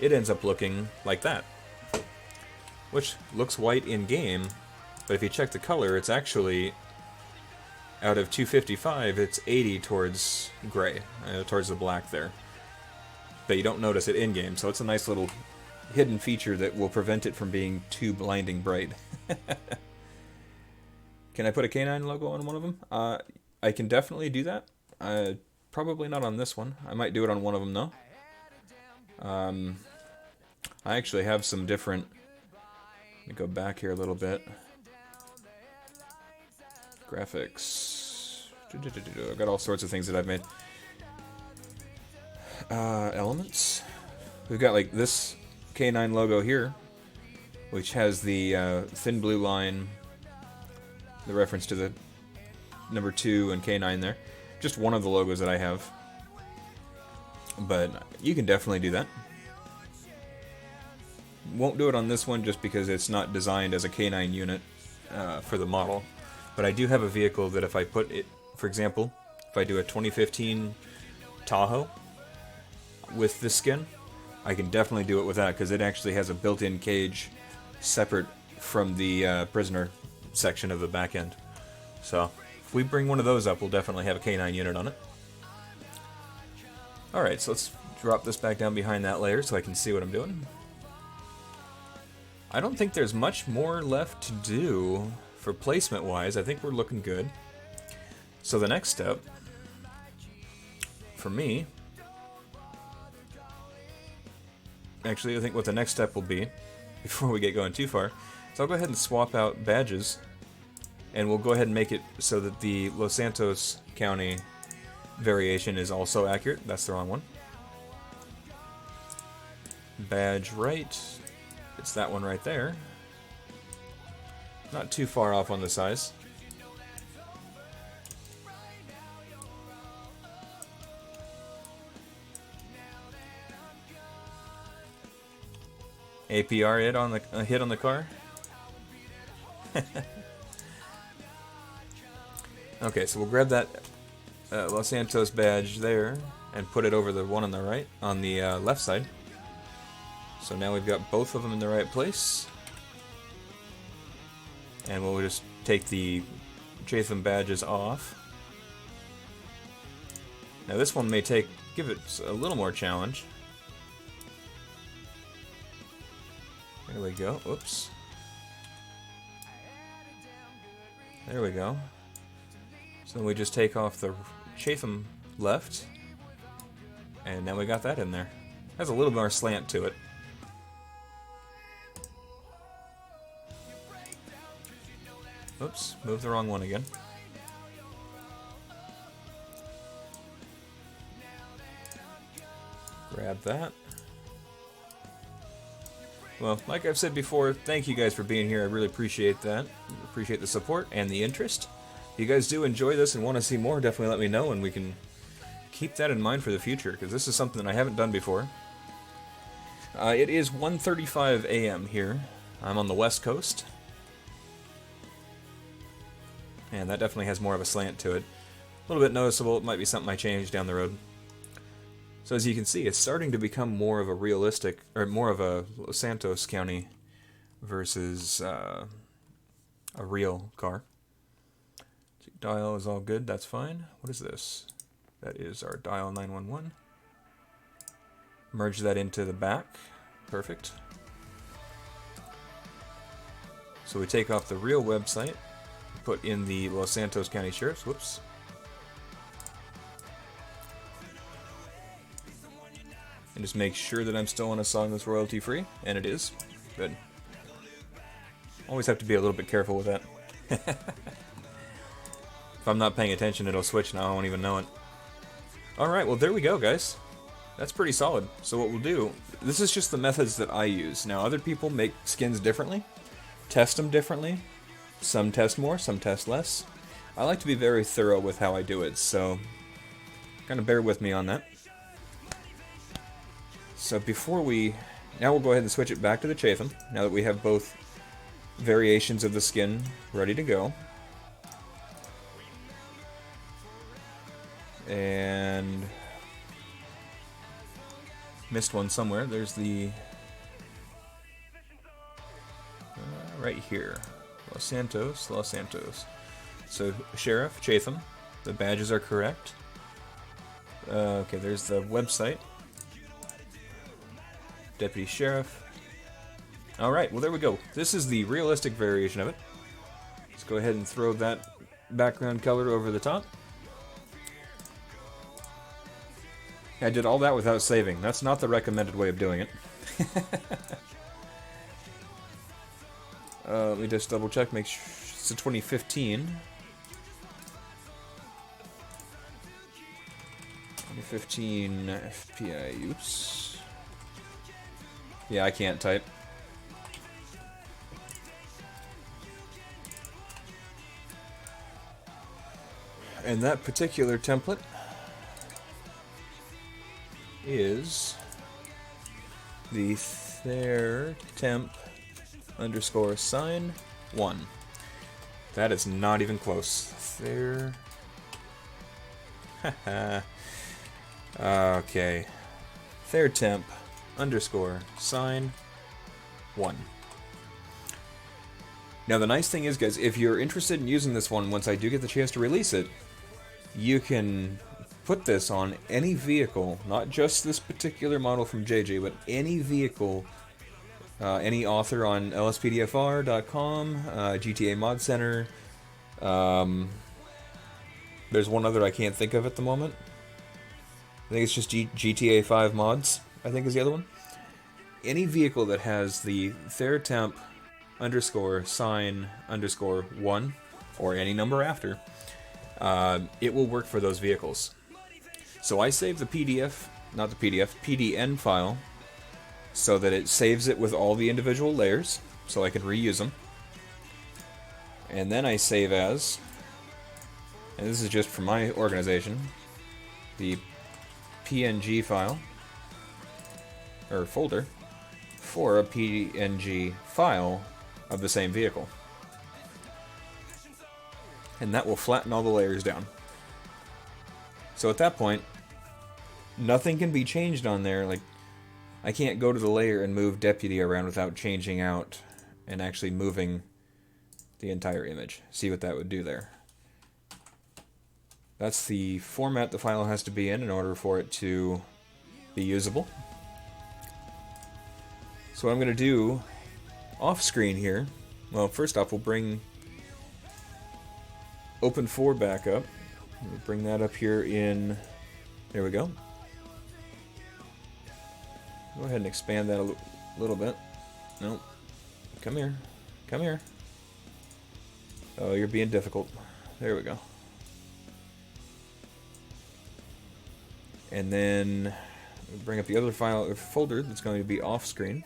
It ends up looking like that, which looks white in-game, but if you check the color, it's actually, out of 255, it's 80 towards gray, towards the black there. But you don't notice it in-game, so it's a nice little hidden feature that will prevent it from being too blinding bright. Can I put a K9 logo on one of them? I can definitely do that. Probably not on this one. I might do it on one of them, though. I actually have some different... Let me go back here a little bit. Graphics. I've got all sorts of things that I've made. elements. We've got like this K9 logo here, which has the thin blue line, the reference to the number 2 and K9 there. Just one of the logos that I have. But you can definitely do that. Won't do it on this one just because it's not designed as a K9 unit for the model. But I do have a vehicle that if I put it, for example, if I do a 2015 Tahoe with this skin, I can definitely do it with that because it actually has a built-in cage separate from the prisoner section of the back end. So if we bring one of those up, we'll definitely have a K9 unit on it. Alright, so let's drop this back down behind that layer so I can see what I'm doing. I don't think there's much more left to do for placement-wise. I think we're looking good. So the next step, for me, actually I think what the next step will be, before we get going too far, is I'll go ahead and swap out badges, and we'll go ahead and make it so that the Los Santos County variation is also accurate. That's the wrong one. Badge right. It's that one right there. Not too far off on the size. APR hit on the hit on the car. Okay, so we'll grab that Los Santos badge there and put it over the one on the right, on the left side. So now we've got both of them in the right place. And we'll just take the Chatham badges off. Now this one may give it a little more challenge. There we go. Oops. There we go. So we just take off the Chatham left, and now we got that in there. Has a little more slant to it. Oops, moved the wrong one again. Grab that. Well, like I've said before, thank you guys for being here. I really appreciate that. Appreciate the support and the interest. If you guys do enjoy this and want to see more, definitely let me know, and we can keep that in mind for the future, because this is something that I haven't done before. It is 1:35 a.m. here. I'm on the West Coast. And that definitely has more of a slant to it. A little bit noticeable. It might be something I change down the road. So as you can see, it's starting to become more of a realistic, or more of a Los Santos County versus a real car. Dial is all good, that's fine. What is this? That is our dial 911. Merge that into the back. Perfect. So we take off the real website, put in the Los Santos County Sheriff's. Whoops. And just make sure that I'm still on a song that's royalty free, and it is. Good. Always have to be a little bit careful with that. If I'm not paying attention, it'll switch and I won't even know it. Alright, well there we go, guys. That's pretty solid. So what we'll do, this is just the methods that I use. Now other people make skins differently, test them differently. Some test more, some test less. I like to be very thorough with how I do it, so kind of bear with me on that. So now we'll go ahead and switch it back to the Chatham, now that we have both variations of the skin ready to go. And missed one somewhere. There's the right here. Los Santos. So Sheriff, Chatham. The badges are correct. Okay, there's the website. Deputy Sheriff. Alright, well there we go. This is the realistic variation of it. Let's go ahead and throw that background color over the top. I did all that without saving. That's not the recommended way of doing it. Let me just double check, make sure it's a 2015. 15 FPI, oops. Yeah, I can't type. And that particular template is the temp underscore sign 1. That is not even close. Okay. Temp underscore sign 1. Now the nice thing is, guys, if you're interested in using this one, once I do get the chance to release it, you can put this on any vehicle, not just this particular model from JJ, but any vehicle, any author on LSPDFR.com, GTA Mod Center. There's one other I can't think of at the moment. I think it's just GTA 5 mods, I think is the other one. Any vehicle that has the temp underscore sign underscore 1, or any number after, it will work for those vehicles. So I save the PDN file, so that it saves it with all the individual layers, so I can reuse them. And then I save as, and this is just for my organization, the PNG file, or folder, for a PNG file of the same vehicle. And that will flatten all the layers down. So at that point, nothing can be changed on there. Like, I can't go to the layer and move Deputy around without changing out and actually moving the entire image. See what that would do there. That's the format the file has to be in order for it to be usable. So what I'm going to do off screen here, well, first off, we'll bring Open4 back up. We'll bring that up here in, there we go. Go ahead and expand that a little bit. Nope. Come here. Come here. Oh, you're being difficult. There we go. And then we'll bring up the other file or folder that's going to be off screen.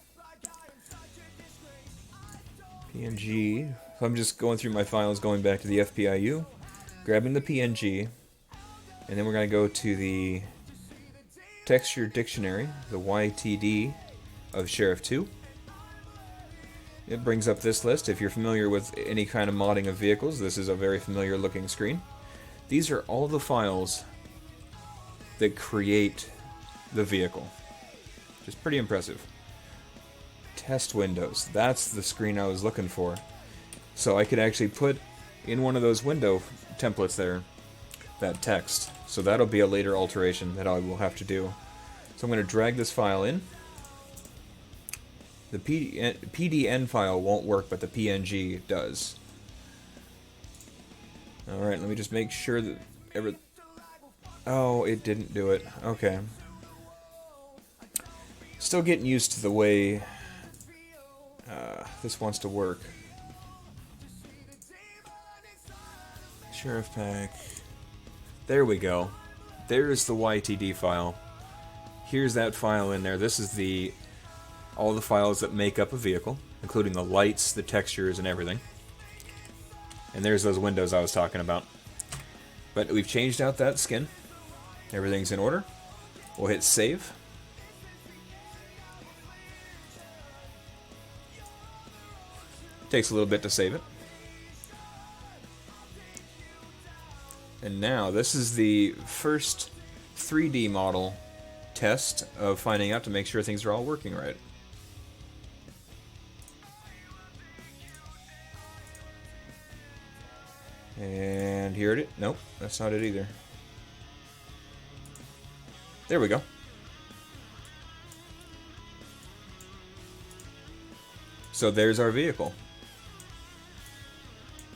PNG. So I'm just going through my files, going back to the FPIU, grabbing the PNG, and then we're going to go to the texture dictionary, the YTD of Sheriff 2. It brings up this list. If you're familiar with any kind of modding of vehicles, this is a very familiar looking screen. These are all the files that create the vehicle. Just pretty impressive. Test windows. That's the screen I was looking for. So I could actually put in one of those window templates there that text. So that'll be a later alteration that I will have to do. So I'm going to drag this file in. The PDN file won't work, but the PNG does. Alright, let me just make sure that oh, it didn't do it. Okay. Still getting used to the way this wants to work. Sheriff Pack. There we go. There's the YTD file. Here's that file in there. This is all the files that make up a vehicle, including the lights, the textures, and everything. And there's those windows I was talking about. But we've changed out that skin. Everything's in order. We'll hit save. Takes a little bit to save it. And now this is the first 3D model test of finding out to make sure things are all working right. And here it is. Nope, that's not it either. There we go. So there's our vehicle.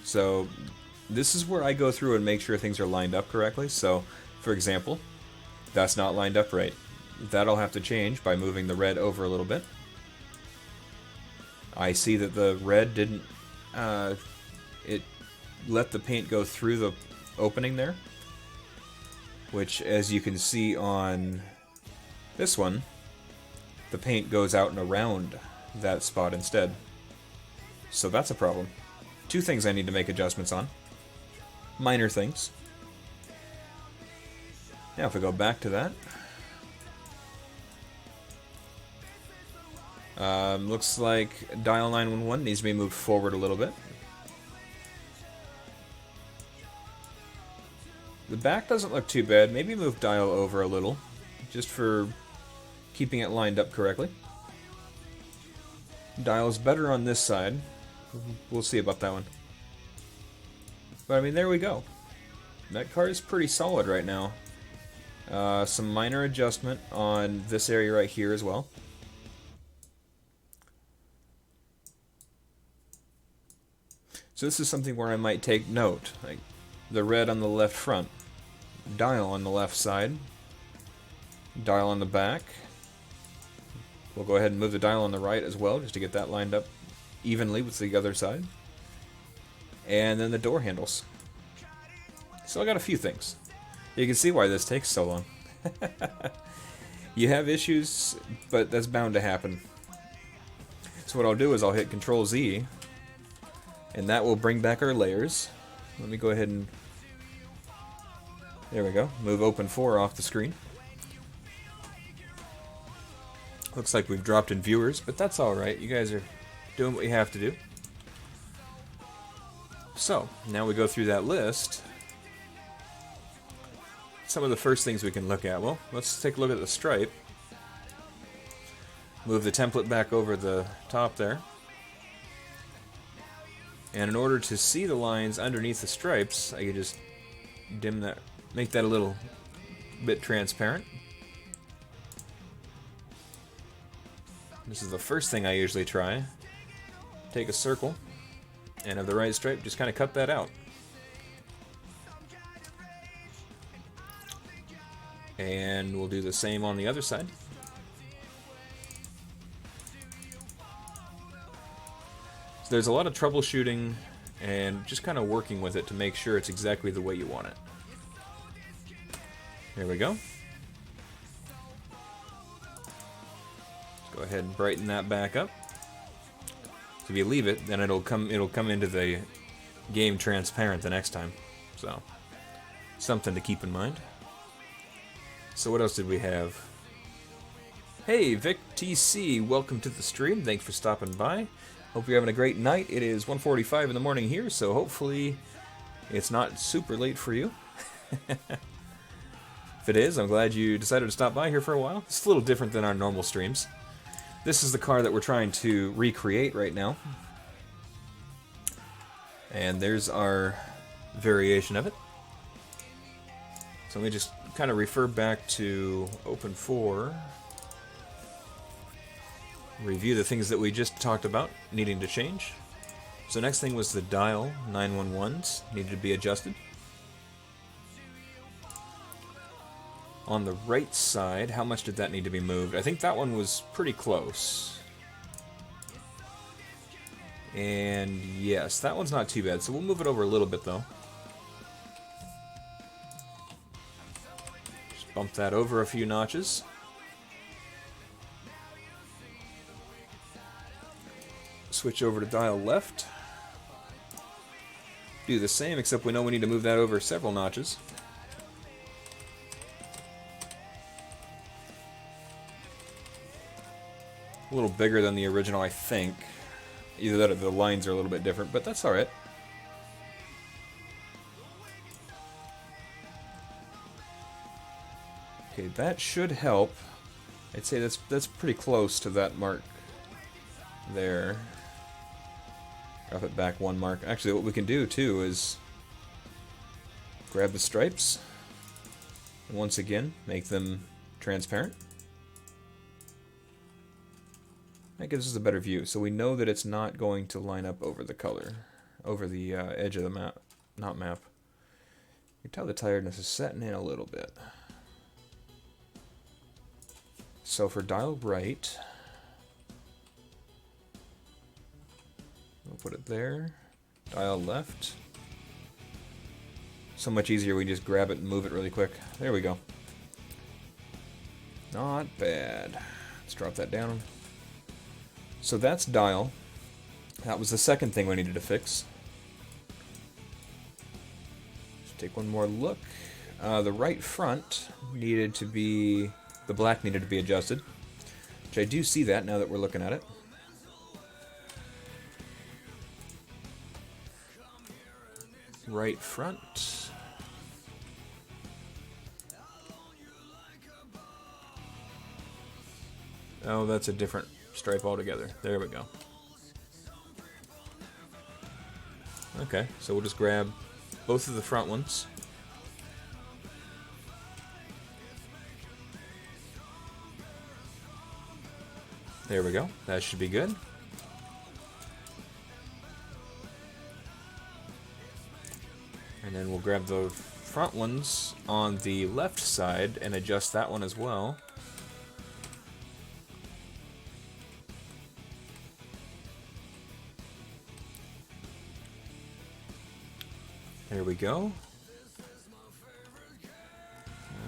So this is where I go through and make sure things are lined up correctly. So, for example, that's not lined up right. That'll have to change by moving the red over a little bit. I see that the red didn't, it let the paint go through the opening there. which, as you can see on this one, the paint goes out and around that spot instead. So that's a problem. Two things I need to make adjustments on. Minor things. Now if we go back to that, looks like dial 911 needs to be moved forward a little bit. The back doesn't look too bad. Maybe move dial over a little, just for keeping it lined up correctly. Dial's better on this side. We'll see about that one. But I mean, there we go. That car is pretty solid right now. Some minor adjustment on this area right here as well. So this is something where I might take note. Like the red on the left front. Dial on the left side. Dial on the back. We'll go ahead and move the dial on the right as well, just to get that lined up evenly with the other side. And then the door handles. So I got a few things. You can see why this takes so long. You have issues, but that's bound to happen. So what I'll do is I'll hit Control Z, and that will bring back our layers. Let me go ahead and... There we go. Move Open 4 off the screen. Looks like we've dropped in viewers, but that's alright. You guys are doing what you have to do. So, now we go through that list. Some of the first things we can look at. Well, let's take a look at the stripe. Move the template back over the top there. And in order to see the lines underneath the stripes, I can just dim that, make that a little bit transparent. This is the first thing I usually try. Take a circle, and of the right stripe, just kind of cut that out. And we'll do the same on the other side. So there's a lot of troubleshooting and just kind of working with it to make sure it's exactly the way you want it. There we go. Let's go ahead and brighten that back up. So if you leave it, then it'll come into the game transparent the next time. So something to keep in mind. So what else did we have? Hey, Vic TC, welcome to the stream. Thanks for stopping by. Hope you're having a great night. It is 1:45 in the morning here, so hopefully it's not super late for you. If it is, I'm glad you decided to stop by here for a while. It's a little different than our normal streams. This is the car that we're trying to recreate right now. And there's our variation of it. So let me just kind of refer back to Open 4. Review the things that we just talked about needing to change. So next thing was the dial 911s needed to be adjusted. On the right side, how much did that need to be moved? I think that one was pretty close. And yes, that one's not too bad, so we'll move it over a little bit though. Just bump that over a few notches. Switch over to dial left. Do the same, except we know we need to move that over several notches. A little bigger than the original, I think. Either that or the lines are a little bit different, but that's alright. Okay, that should help. I'd say that's pretty close to that mark there. Drop it back one mark. Actually, what we can do too is grab the stripes and once again make them transparent. That gives us a better view, so we know that it's not going to line up over the color, over the edge of the map, not map. You can tell the tiredness is setting in a little bit. So for dial right, we'll put it there. Dial left. So much easier, we just grab it and move it really quick. There we go. Not bad. Let's drop that down. So that's dial. That was the second thing we needed to fix. Let's take one more look. The right front needed to be... the black needed to be adjusted. Which I do see that now that we're looking at it. Right front. Oh, that's a different stripe altogether. There we go. Okay, so we'll just grab both of the front ones. There we go. That should be good. And then we'll grab the front ones on the left side and adjust that one as well. There we go.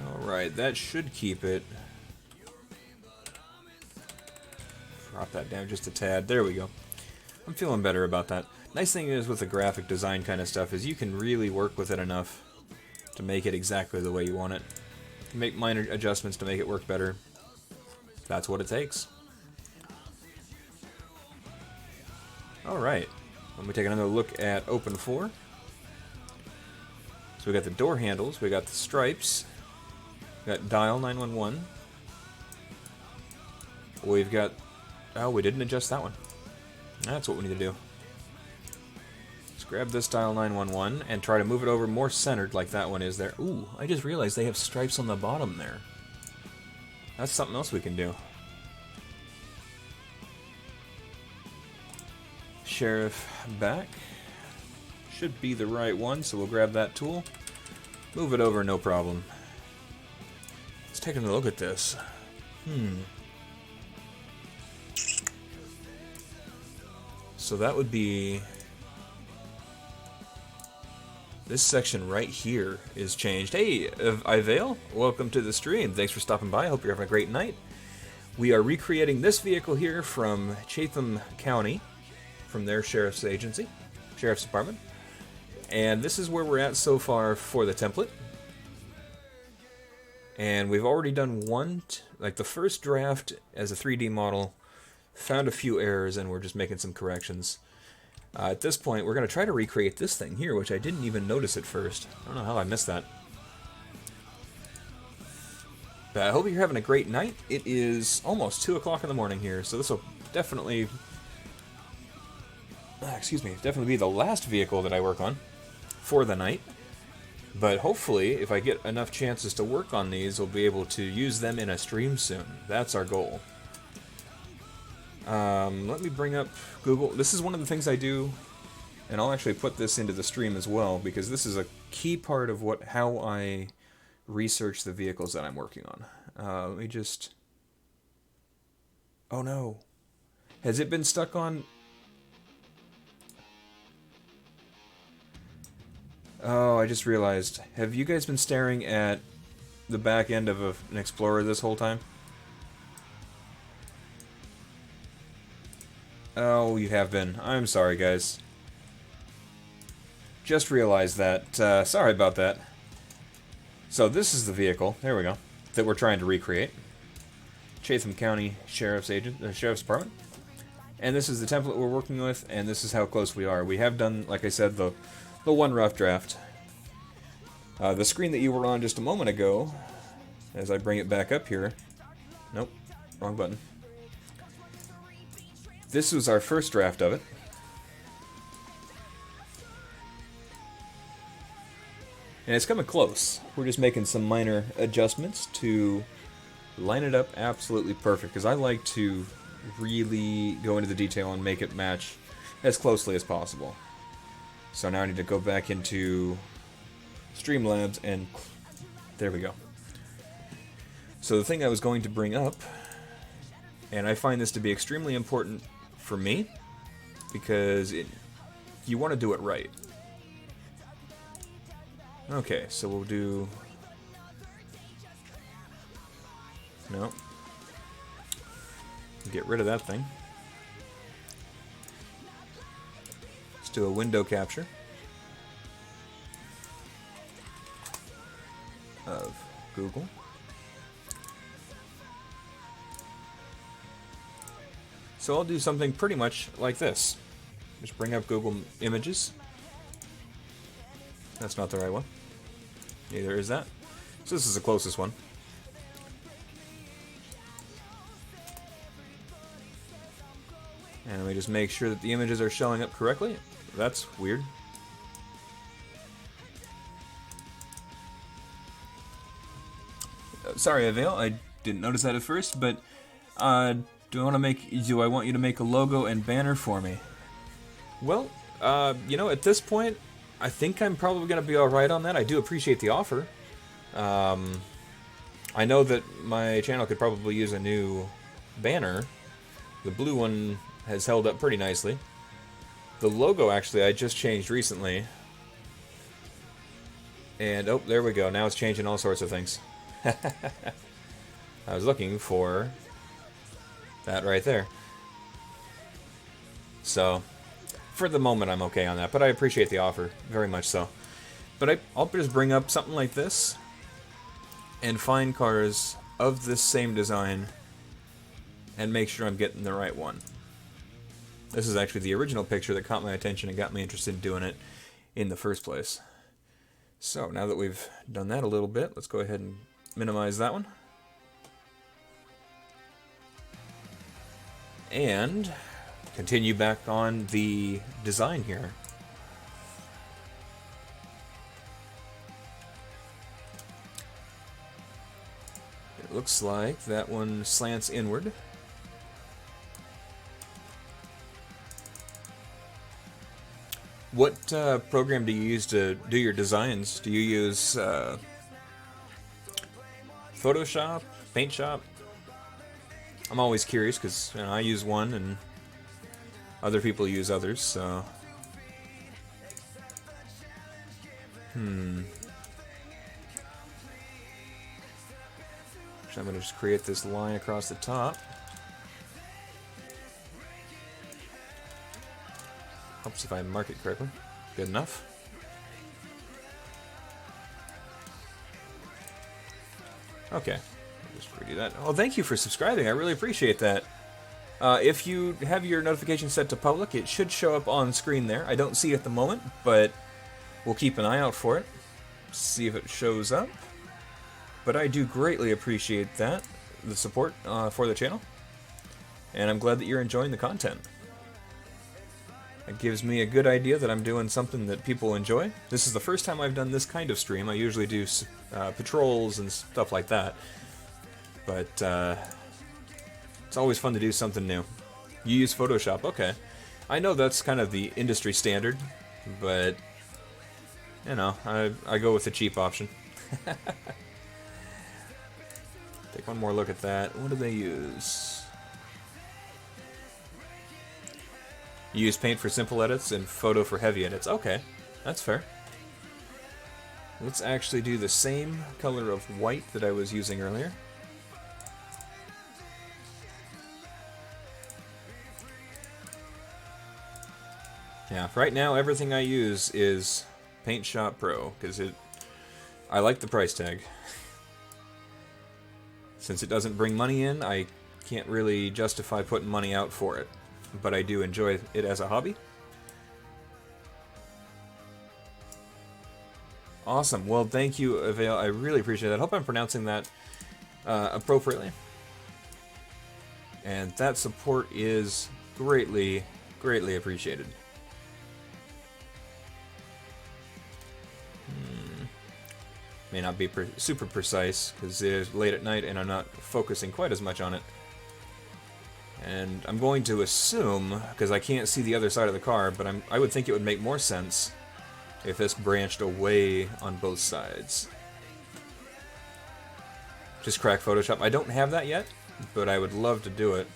Alright, that should keep it. Drop that down just a tad. There we go. I'm feeling better about that. Nice thing is with the graphic design kind of stuff is you can really work with it enough to make it exactly the way you want it. Make minor adjustments to make it work better. That's what it takes. Alright. Let me take another look at Open 4. So we got the door handles, we got the stripes, we got dial 911. We've got... oh, we didn't adjust that one. That's what we need to do. Let's grab this dial 911 and try to move it over more centered like that one is there. Ooh, I just realized they have stripes on the bottom there. That's something else we can do. Sheriff back. Should be the right one, so we'll grab that tool. Move it over, no problem. Let's take a look at this. So that would be... this section right here is changed. Hey, Ivale, welcome to the stream. Thanks for stopping by. I hope you're having a great night. We are recreating this vehicle here from Chatham County, from their sheriff's agency, sheriff's department. And this is where we're at so far for the template. And we've already done one, like the first draft as a 3D model, found a few errors and we're just making some corrections. At this point, we're going to try to recreate this thing here, which I didn't even notice at first. I don't know how I missed that. But I hope you're having a great night. It is almost 2 o'clock in the morning here, so this will definitely... definitely be the last vehicle that I work on for the night. But hopefully, if I get enough chances to work on these, we'll be able to use them in a stream soon. That's our goal. Let me bring up Google. This is one of the things I do, and I'll actually put this into the stream as well, because this is a key part of how I research the vehicles that I'm working on. Let me just... oh no. Has it been stuck on... oh, I just realized. Have you guys been staring at the back end of an Explorer this whole time? Oh, you have been. I'm sorry, guys. Just realized that. Sorry about that. So this is the vehicle, there we go, that we're trying to recreate. Chatham County Sheriff's Department. And this is the template we're working with, and this is how close we are. We have done, like I said, the one rough draft. The screen that you were on just a moment ago, as I bring it back up here... nope, wrong button. This was our first draft of it. And it's coming close. We're just making some minor adjustments to line it up absolutely perfect, because I like to really go into the detail and make it match as closely as possible. So now I need to go back into Streamlabs and there we go. So the thing I was going to bring up, and I find this to be extremely important for me, because you want to do it right. Okay, so we'll do... No. Get rid of that thing. Let's do a window capture of Google. So I'll do something pretty much like this. Just bring up Google Images. That's not the right one. Neither is that. So this is the closest one. And let me just make sure that the images are showing up correctly. That's weird. Sorry, Avail, I didn't notice that at first, but do I want you to make a logo and banner for me? Well, you know, at this point, I think I'm probably going to be alright on that. I do appreciate the offer. I know that my channel could probably use a new banner. The blue one has held up pretty nicely. The logo, actually, I just changed recently. And, oh, there we go. Now it's changing all sorts of things. I was looking for that right there. So, for the moment, I'm okay on that. But I appreciate the offer, very much so. But I'll just bring up something like this and find cars of this same design and make sure I'm getting the right one. This is actually the original picture that caught my attention and got me interested in doing it in the first place. So now that we've done that a little bit, let's go ahead and minimize that one. And continue back on the design here. It looks like that one slants inward. What program do you use to do your designs? Do you use Photoshop, Paint Shop? I'm always curious because you know, I use one and other people use others, so... Actually, I'm going to just create this line across the top. Helps if I mark it correctly. Good enough. Okay. Just redo that. Oh, thank you for subscribing. I really appreciate that. If you have your notifications set to public, it should show up on screen there. I don't see it at the moment, but we'll keep an eye out for it. See if it shows up. But I do greatly appreciate that, the support for the channel. And I'm glad that you're enjoying the content. It gives me a good idea that I'm doing something that people enjoy. This is the first time I've done this kind of stream. I usually do patrols and stuff like that. But it's always fun to do something new. You use Photoshop, okay. I know that's kind of the industry standard, but, you know, I go with the cheap option. Take one more look at that. What do they use? You use Paint for simple edits and Photo for heavy edits. Okay, that's fair. Let's actually do the same color of white that I was using earlier. Yeah, right now everything I use is Paint Shop Pro because I like the price tag. Since it doesn't bring money in, I can't really justify putting money out for it. But I do enjoy it as a hobby. Awesome. Well, thank you, Avail. I really appreciate that. I hope I'm pronouncing that appropriately. And that support is greatly, greatly appreciated. May not be super precise because it is late at night and I'm not focusing quite as much on it. And I'm going to assume, because I can't see the other side of the car, but I would think it would make more sense if this branched away on both sides. Just crack Photoshop. I don't have that yet, but I would love to do it.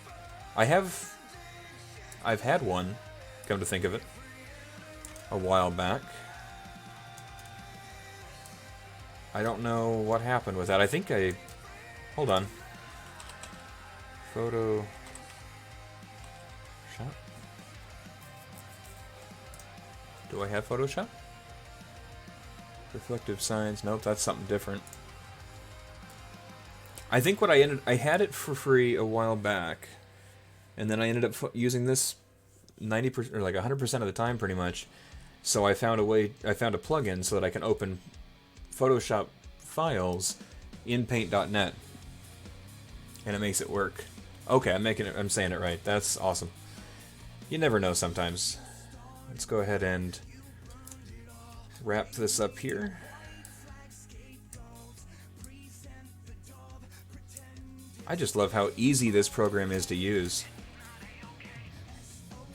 I've had one, come to think of it, a while back. I don't know what happened with that. I think I... Hold on. Photo... Shop? Do I have Photoshop? Reflective signs. Nope, that's something different. I think what I had it for free a while back, and then I ended up using this 90% or like 100% of the time pretty much. So I found a plugin so that I can open Photoshop files in Paint.net, and it makes it work. Okay, I'm saying it right. That's awesome. You never know sometimes. Let's go ahead and wrap this up here. I just love how easy this program is to use,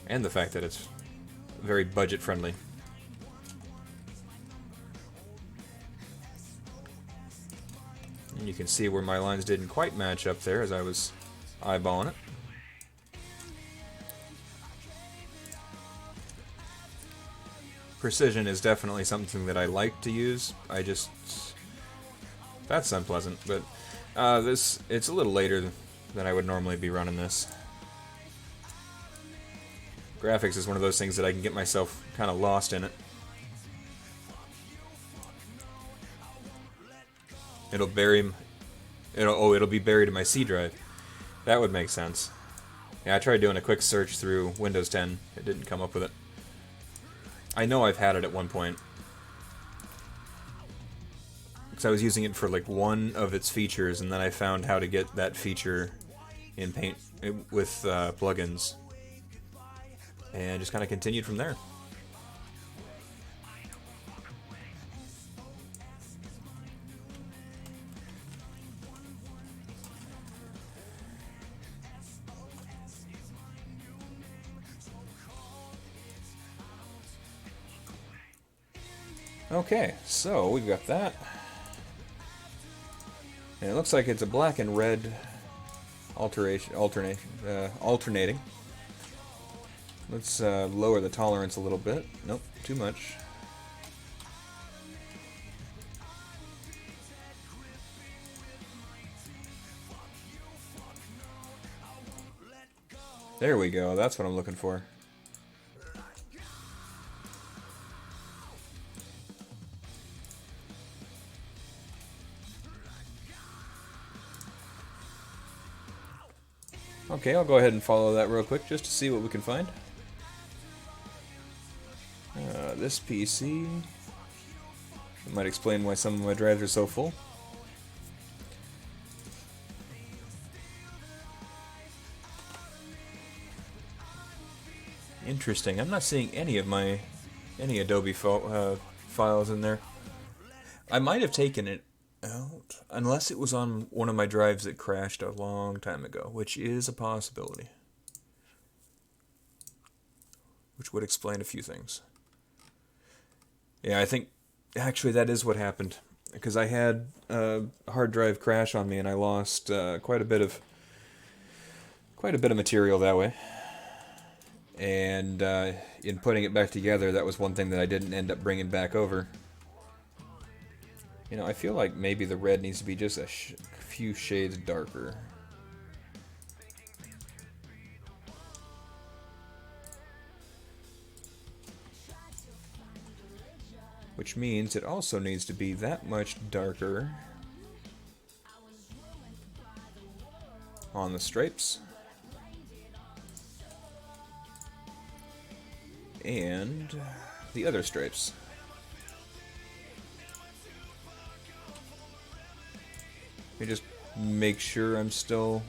and the fact that it's very budget friendly. And you can see where my lines didn't quite match up there as I was eyeballing it. Precision is definitely something that I like to use. That's unpleasant, but it's a little later than I would normally be running this. Graphics is one of those things that I can get myself kind of lost in it. It'll be buried in my C drive. That would make sense. Yeah, I tried doing a quick search through Windows 10. It didn't come up with it. I know I've had it at one point, because I was using it for like one of its features, and then I found how to get that feature in Paint with plugins, and just kind of continued from there. Okay, so we've got that. And it looks like it's a black and red alternating. Let's lower the tolerance a little bit. Nope, too much. There we go, that's what I'm looking for. Okay, I'll go ahead and follow that real quick just to see what we can find. This PC. It might explain why some of my drives are so full. Interesting. I'm not seeing any Adobe files in there. I might have taken it out, unless it was on one of my drives that crashed a long time ago, which is a possibility. Which would explain a few things. Yeah, I think actually that is what happened, because I had a hard drive crash on me and I lost quite a bit of material that way. And in putting it back together, that was one thing that I didn't end up bringing back over. You know, I feel like maybe the red needs to be just a few shades darker. Which means it also needs to be that much darker on the stripes. And the other stripes. Let me just make sure I'm still...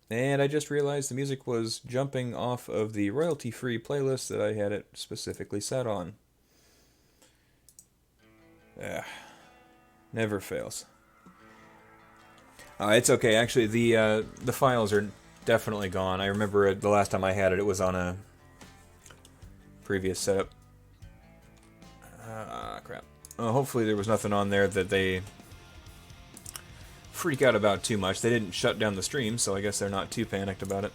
And I just realized the music was jumping off of the royalty-free playlist that I had it specifically set on. Never fails. It's okay. Actually, the files are definitely gone. I remember the last time I had it, it was on a previous setup. Crap. Hopefully there was nothing on there that they freak out about too much. They didn't shut down the stream, so I guess they're not too panicked about it.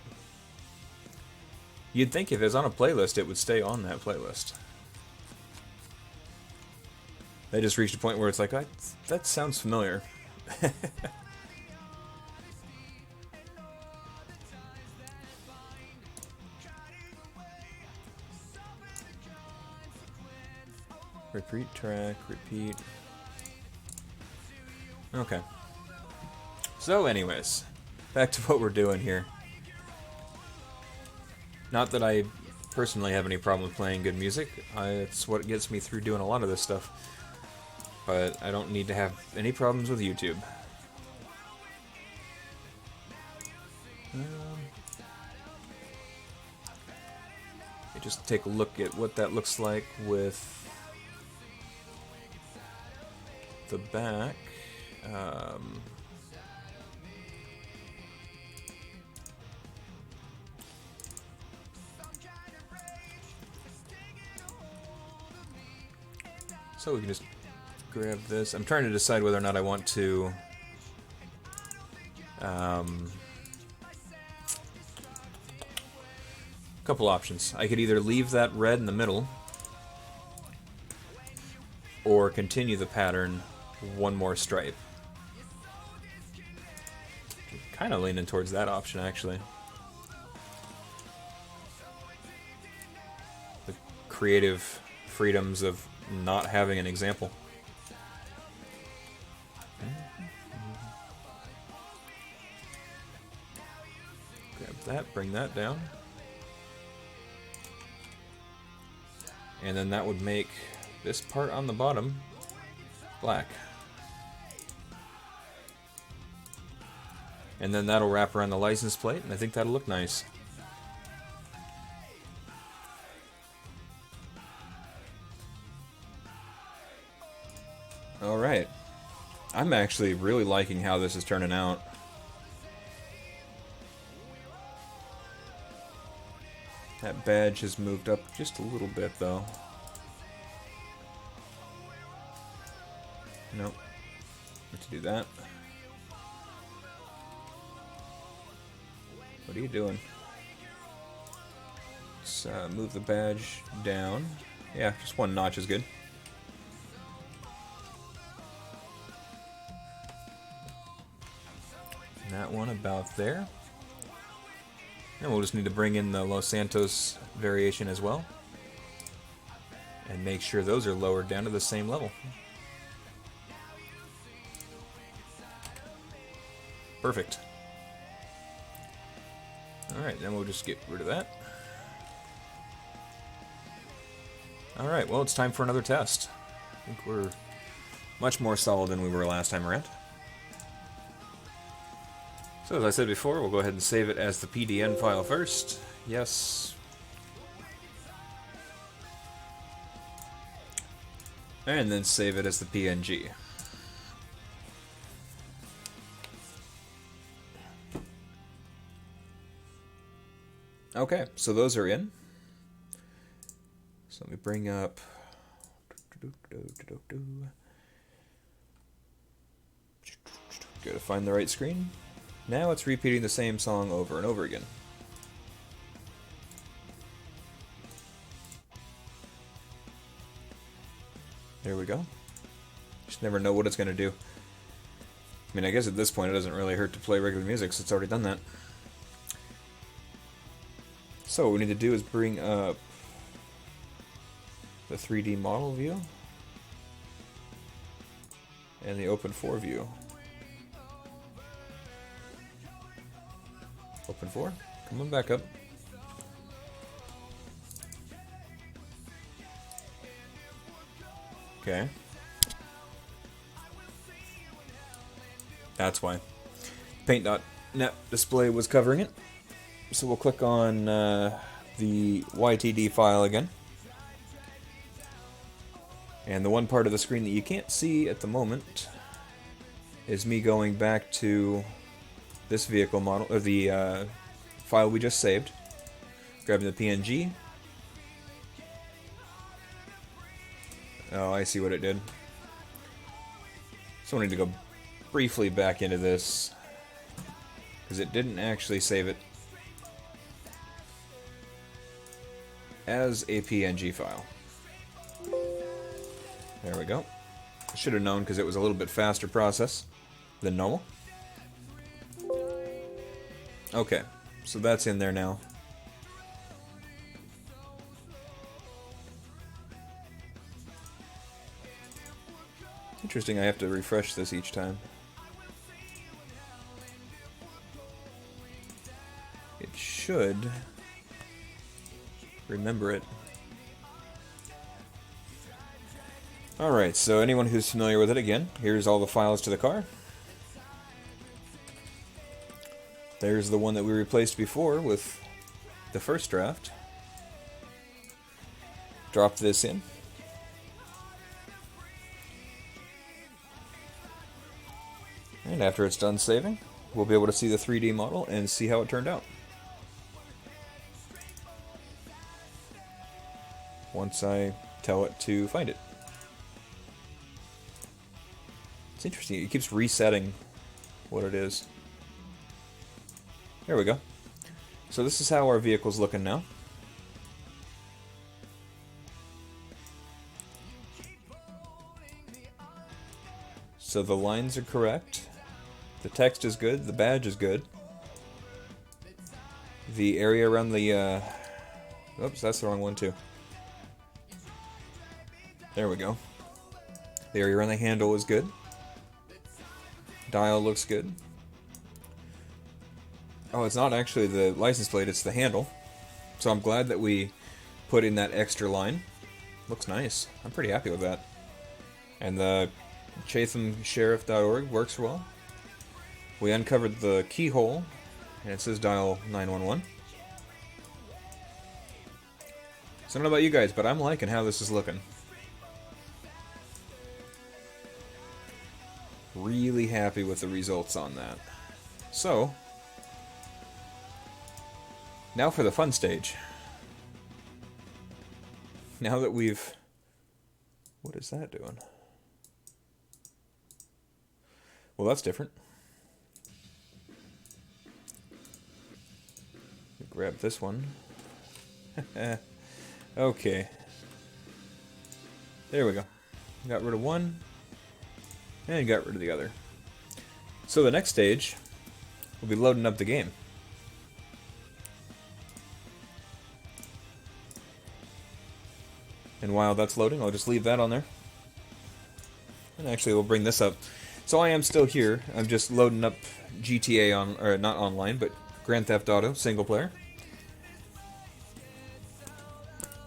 You'd think if it was on a playlist, it would stay on that playlist. They just reached a point where it's like, that sounds familiar. Repeat track, repeat. Okay. So anyways, back to what we're doing here. Not that I personally have any problem with playing good music. It's what gets me through doing a lot of this stuff. But I don't need to have any problems with YouTube. Just take a look at what that looks like with the back. So we can just grab this. I'm trying to decide whether or not I want to couple options. I could either leave that red in the middle or continue the pattern one more stripe. Kind of leaning towards that option, actually. The creative freedoms of not having an example. Grab that, bring that down. And then that would make this part on the bottom black. And then that'll wrap around the license plate, and I think that'll look nice. Alright. I'm actually really liking how this is turning out. That badge has moved up just a little bit, though. Nope. Need to do that. What are you doing? Let's move the badge down. Yeah, just one notch is good. And that one about there. And we'll just need to bring in the Los Santos variation as well. And make sure those are lowered down to the same level. Perfect. Alright, then we'll just get rid of that. Alright, well, it's time for another test. I think we're much more solid than we were last time around. So, as I said before, we'll go ahead and save it as the PDN file first. Yes. And then save it as the PNG. Okay, so those are in. So let me bring up... Go to find the right screen. Now it's repeating the same song over and over again. There we go. Just never know what it's going to do. I mean, I guess at this point it doesn't really hurt to play regular music, so it's already done that. So what we need to do is bring up the 3D model view and the Open 4 view. Open 4, come on back up. Okay. That's why. Paint.net display was covering it. So we'll click on the YTD file again. And the one part of the screen that you can't see at the moment is me going back to this vehicle model, or the file we just saved, grabbing the PNG. Oh, I see what it did. So I need to go briefly back into this, because it didn't actually save it as a PNG file. There we go. Should have known because it was a little bit faster process than normal. Okay, so that's in there now. Interesting, I have to refresh this each time. It should remember it. Alright, so anyone who's familiar with it, again, here's all the files to the car. There's the one that we replaced before with the first draft. Drop this in. And after it's done saving, we'll be able to see the 3D model and see how it turned out. Once I tell it to find it. It's interesting, it keeps resetting what it is. There we go. So this is how our vehicle's looking now. So the lines are correct. The text is good, the badge is good. The area around the, oops, that's the wrong one too. There we go. The area around the handle is good. Dial looks good. Oh, it's not actually the license plate, it's the handle. So I'm glad that we put in that extra line. Looks nice. I'm pretty happy with that. And the ChathamSheriff.org works well. We uncovered the keyhole, and it says dial 911. So I don't know about you guys, but I'm liking how this is looking. Really happy with the results on that. So, now for the fun stage. Now that we've... What is that doing? Well, that's different. Grab this one. Okay. There we go. Got rid of one. And got rid of the other. So the next stage will be loading up the game. And while that's loading, I'll just leave that on there. And actually we'll bring this up. So I am still here. I'm just loading up GTA on, or not online, but Grand Theft Auto single player.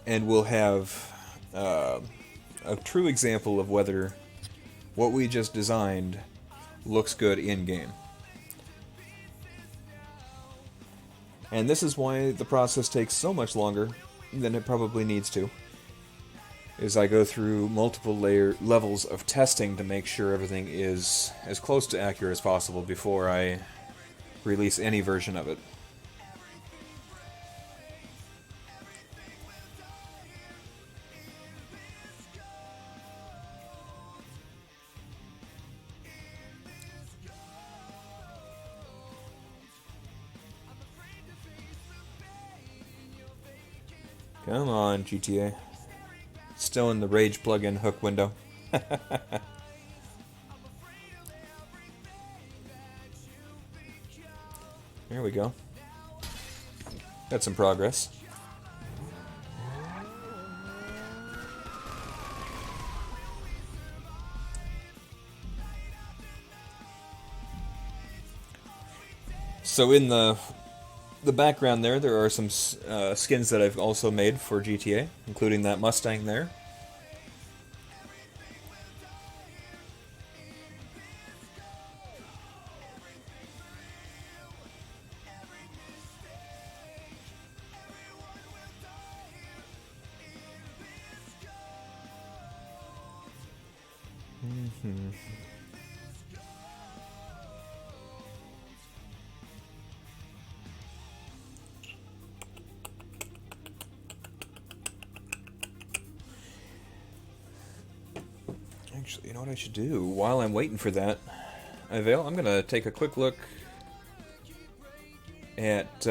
And we'll have a true example of whether what we just designed looks good in-game. And this is why the process takes so much longer than it probably needs to. Is I go through multiple levels of testing to make sure everything is as close to accurate as possible before I release any version of it. Come on, GTA. Still in the Rage plugin hook window. There we go. Got some progress. So in the background there are some skins that I've also made for GTA, including that Mustang there. Actually, you know what I should do? While I'm waiting for that, Avail, I'm going to take a quick look at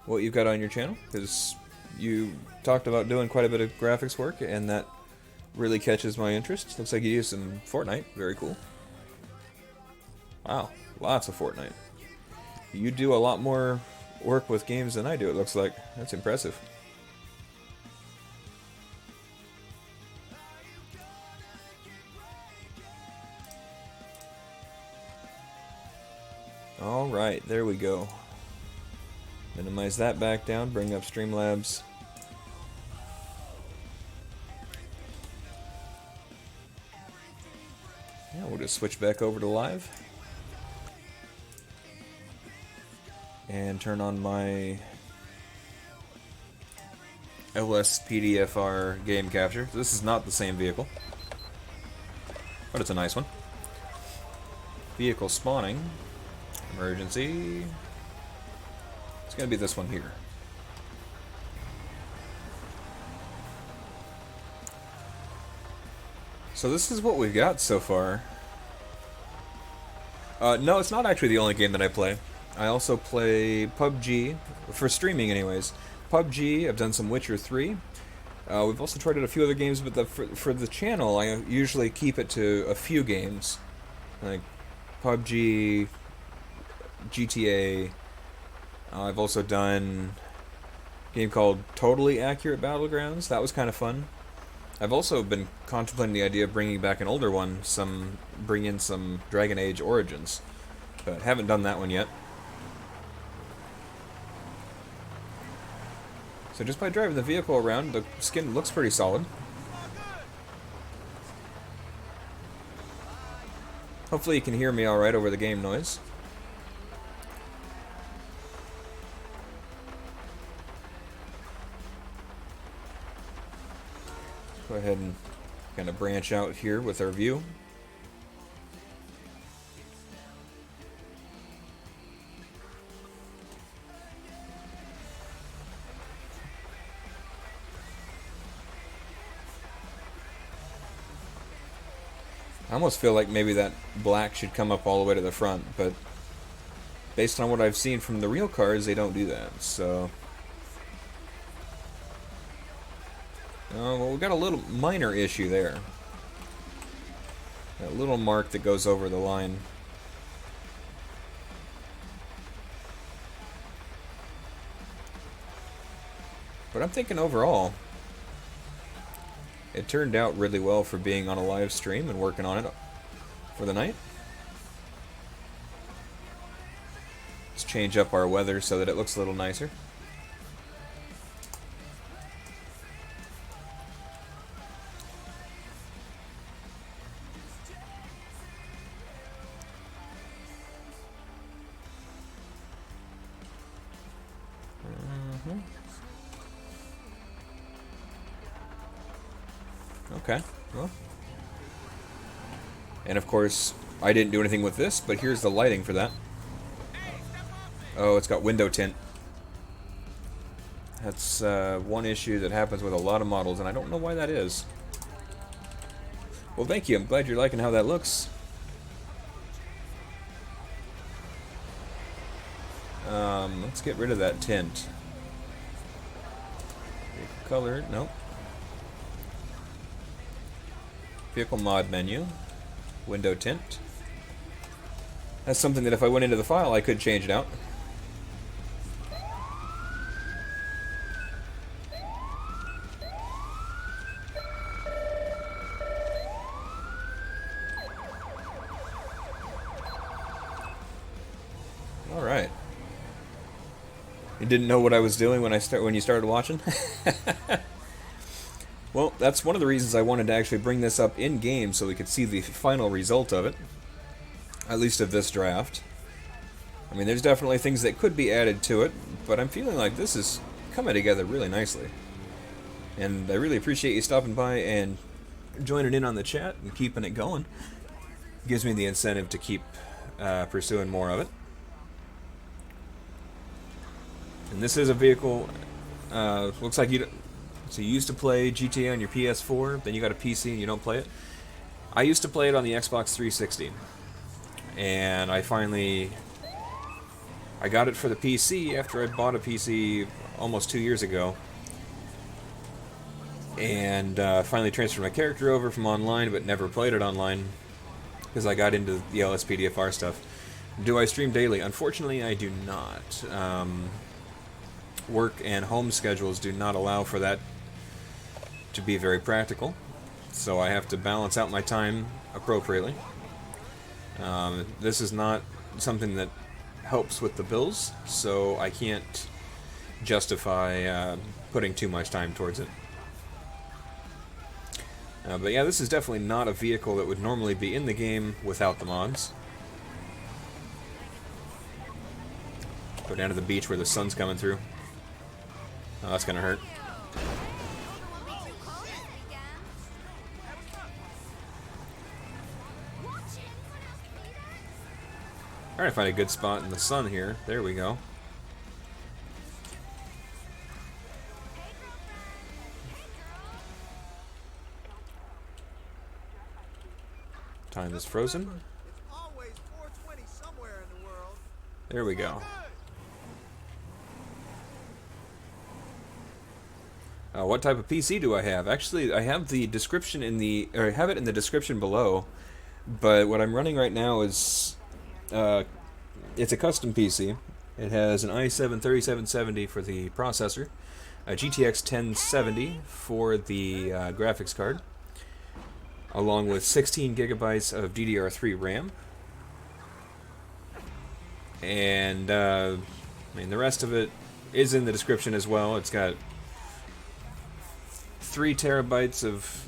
what you've got on your channel, because you talked about doing quite a bit of graphics work, and that really catches my interest. Looks like you use some Fortnite. Very cool. Wow, lots of Fortnite. You do a lot more work with games than I do, it looks like. That's impressive. Alright, there we go. Minimize that back down, bring up Streamlabs. Yeah, we'll just switch back over to live. And turn on my LSPDFR game capture. This is not the same vehicle, but it's a nice one. Vehicle spawning. Emergency. It's gonna be this one here. So this is what we've got so far. No, it's not actually the only game that I play. I also play PUBG, for streaming anyways. PUBG, I've done some Witcher 3. We've also tried out a few other games, but for the channel, I usually keep it to a few games. Like PUBG, GTA. I've also done a game called Totally Accurate Battlegrounds. That was kind of fun. I've also been contemplating the idea of bringing back an older one, bring in some Dragon Age Origins, but haven't done that one yet. So just by driving the vehicle around, the skin looks pretty solid. Hopefully you can hear me alright over the game noise. Go ahead and kind of branch out here with our view. I almost feel like maybe that black should come up all the way to the front, but based on what I've seen from the real cars, they don't do that, so... well, we've got a little minor issue there. That little mark that goes over the line. But I'm thinking overall, it turned out really well for being on a live stream and working on it for the night. Let's change up our weather so that it looks a little nicer. Okay, well. And of course, I didn't do anything with this, but here's the lighting for that. Oh, it's got window tint. That's one issue that happens with a lot of models, and I don't know why that is. Well, thank you. I'm glad you're liking how that looks. Let's get rid of that tint. Vehicle color, nope. Vehicle mod menu, window tint. That's something that if I went into the file, I could change it out. All right. You didn't know what I was doing when you started watching? Well, that's one of the reasons I wanted to actually bring this up in-game so we could see the final result of it. At least of this draft. I mean, there's definitely things that could be added to it, but I'm feeling like this is coming together really nicely. And I really appreciate you stopping by and joining in on the chat and keeping it going. It gives me the incentive to keep pursuing more of it. And this is a vehicle, looks like so you used to play GTA on your PS4, then you got a PC and you don't play it. I used to play it on the Xbox 360. And I got it for the PC after I bought a PC almost 2 years ago. and finally transferred my character over from online, but never played it online because I got into the LSPDFR stuff. Do I stream daily? Unfortunately, I do not. Work and home schedules do not allow for that to be very practical, so I have to balance out my time appropriately. This is not something that helps with the bills, so I can't justify putting too much time towards it. But yeah, this is definitely not a vehicle that would normally be in the game without the mods. Go down to the beach where the sun's coming through. Oh, that's gonna hurt. Trying to find a good spot in the sun here. There we go. Time is frozen. There we go. What type of PC do I have? Actually, I have the description in the, or I have it in the description below. But what I'm running right now is, it's a custom PC. It has an i7 3770 for the processor, a GTX 1070 for the graphics card, along with 16 gigabytes of DDR3 RAM. And, I mean, the rest of it is in the description as well. It's got 3 terabytes of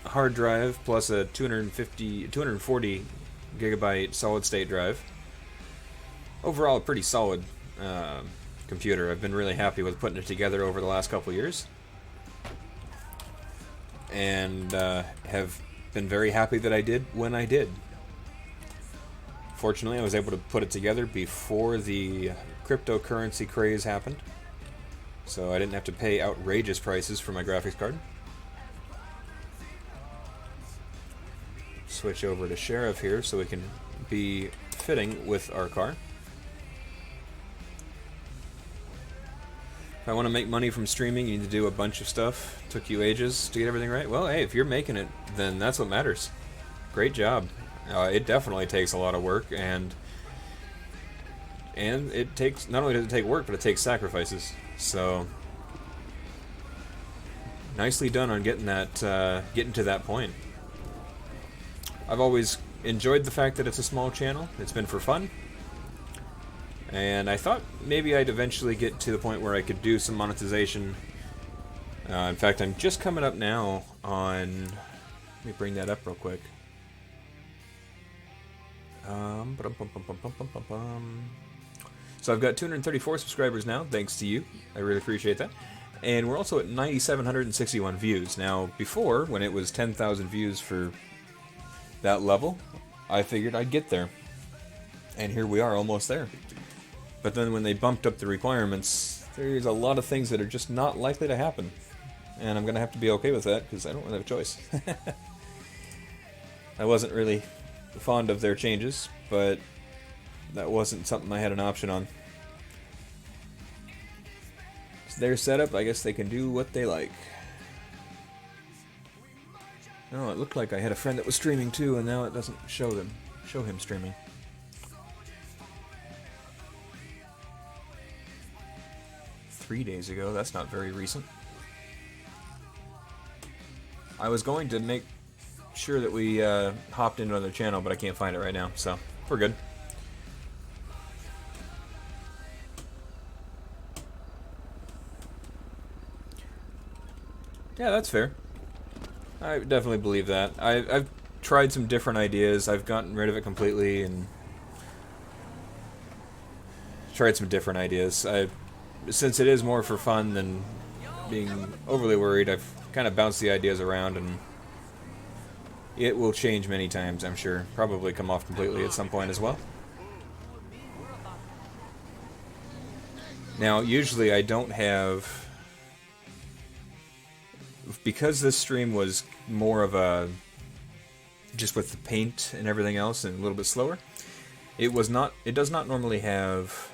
hard drive plus a 240 gigabyte solid state drive. Overall, a pretty solid computer. I've been really happy with putting it together over the last couple years, and have been very happy that I did when I did. Fortunately, I was able to put it together before the cryptocurrency craze happened, so I didn't have to pay outrageous prices for my graphics card. Switch over to Sheriff here so we can be fitting with our car. If I want to make money from streaming, you need to do a bunch of stuff. Took you ages to get everything right. Well, hey, if you're making it, then that's what matters. Great job. It definitely takes a lot of work, and it takes, not only does it take work, but it takes sacrifices. So nicely done on getting that, getting to that point. I've always enjoyed the fact that it's a small channel. It's been for fun. And I thought maybe I'd eventually get to the point where I could do some monetization. In fact, I'm just coming up now on... Let me bring that up real quick. So I've got 234 subscribers now, thanks to you. I really appreciate that. And we're also at 9,761 views. Now, before, when it was 10,000 views for that level, I figured I'd get there. And here we are, almost there. But then when they bumped up the requirements, there's a lot of things that are just not likely to happen. And I'm going to have to be okay with that, because I don't really have a choice. I wasn't really fond of their changes, but that wasn't something I had an option on. It's their setup, I guess they can do what they like. Oh, it looked like I had a friend that was streaming too, and now it doesn't show him streaming. Three days ago, that's not very recent. I was going to make sure that we hopped into another channel, but I can't find it right now, so we're good. Yeah, that's fair. I definitely believe that. I've tried some different ideas. I've gotten rid of it completely and tried some different ideas. Since it is more for fun than being overly worried, I've kind of bounced the ideas around, and it will change many times, I'm sure. Probably come off completely at some point as well. Now, usually I don't have... Because this stream was more of a... just with the paint and everything else and a little bit slower, it does not normally have...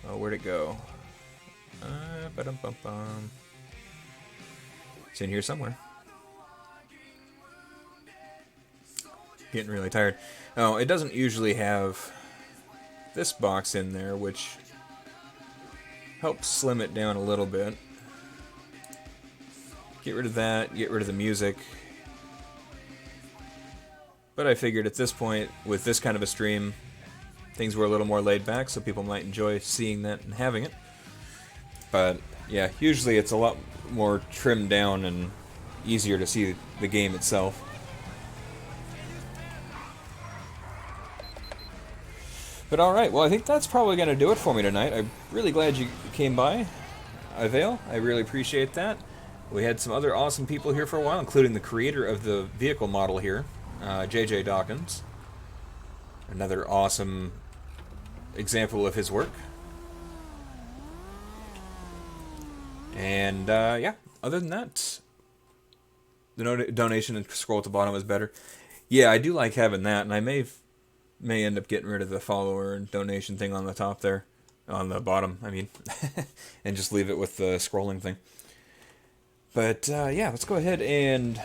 Oh, where'd it go? Ba-dum-bum-bum. It's in here somewhere. Getting really tired. Oh, it doesn't usually have this box in there, which helps slim it down a little bit. Get rid of that, get rid of the music. But I figured at this point, with this kind of a stream, things were a little more laid back, so people might enjoy seeing that and having it. But yeah, usually it's a lot more trimmed down and easier to see the game itself. But alright, well I think that's probably going to do it for me tonight. I'm really glad you came by, Avail. I really appreciate that. We had some other awesome people here for a while, including the creator of the vehicle model here, JJ Dawkins. Another awesome example of his work. And yeah, other than that, the donation and scroll at the bottom is better. Yeah, I do like having that, and I may end up getting rid of the follower and donation thing on the top there, on the bottom, I mean, and just leave it with the scrolling thing. But yeah, let's go ahead and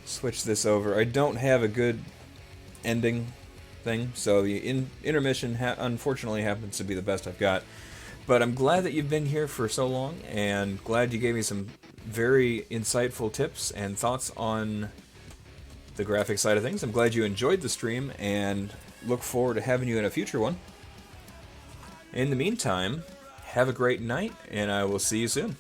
switch this over. I don't have a good ending thing, so the intermission unfortunately happens to be the best I've got. But I'm glad that you've been here for so long, and glad you gave me some very insightful tips and thoughts on the graphic side of things. I'm glad you enjoyed the stream, and look forward to having you in a future one. In the meantime, have a great night, and I will see you soon.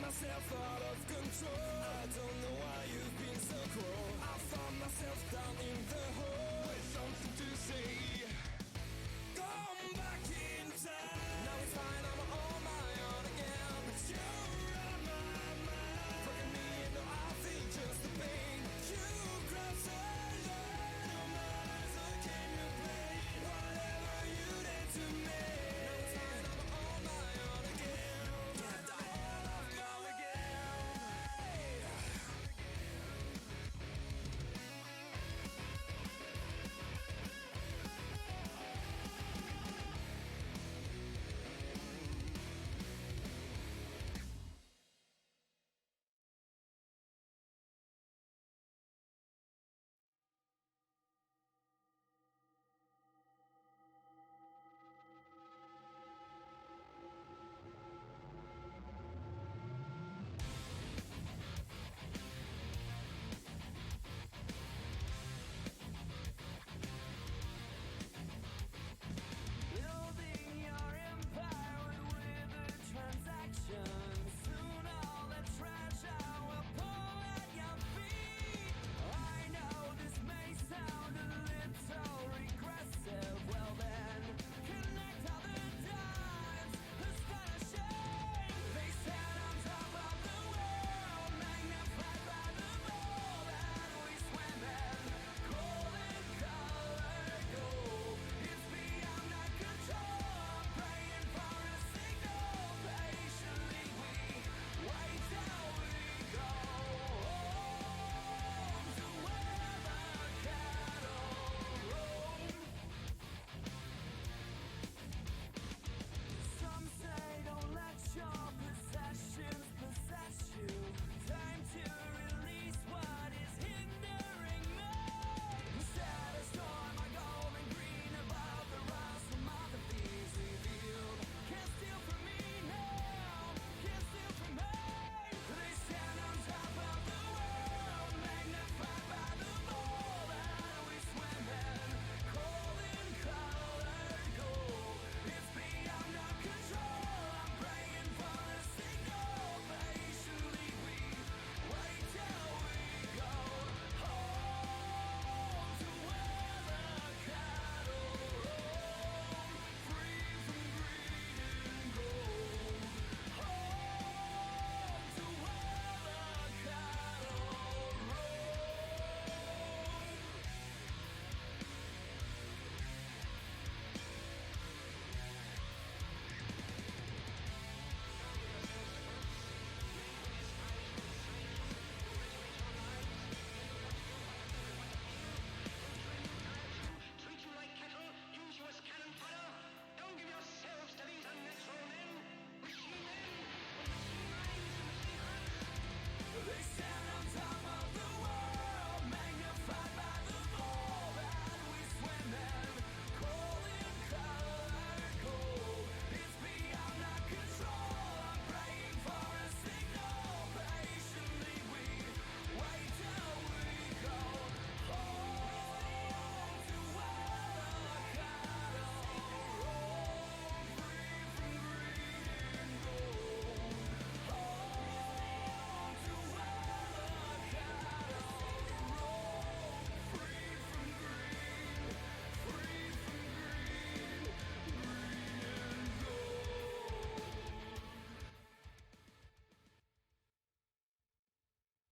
Myself out of control. I don't know why you've been so cruel. I found myself down in the hole with something to say.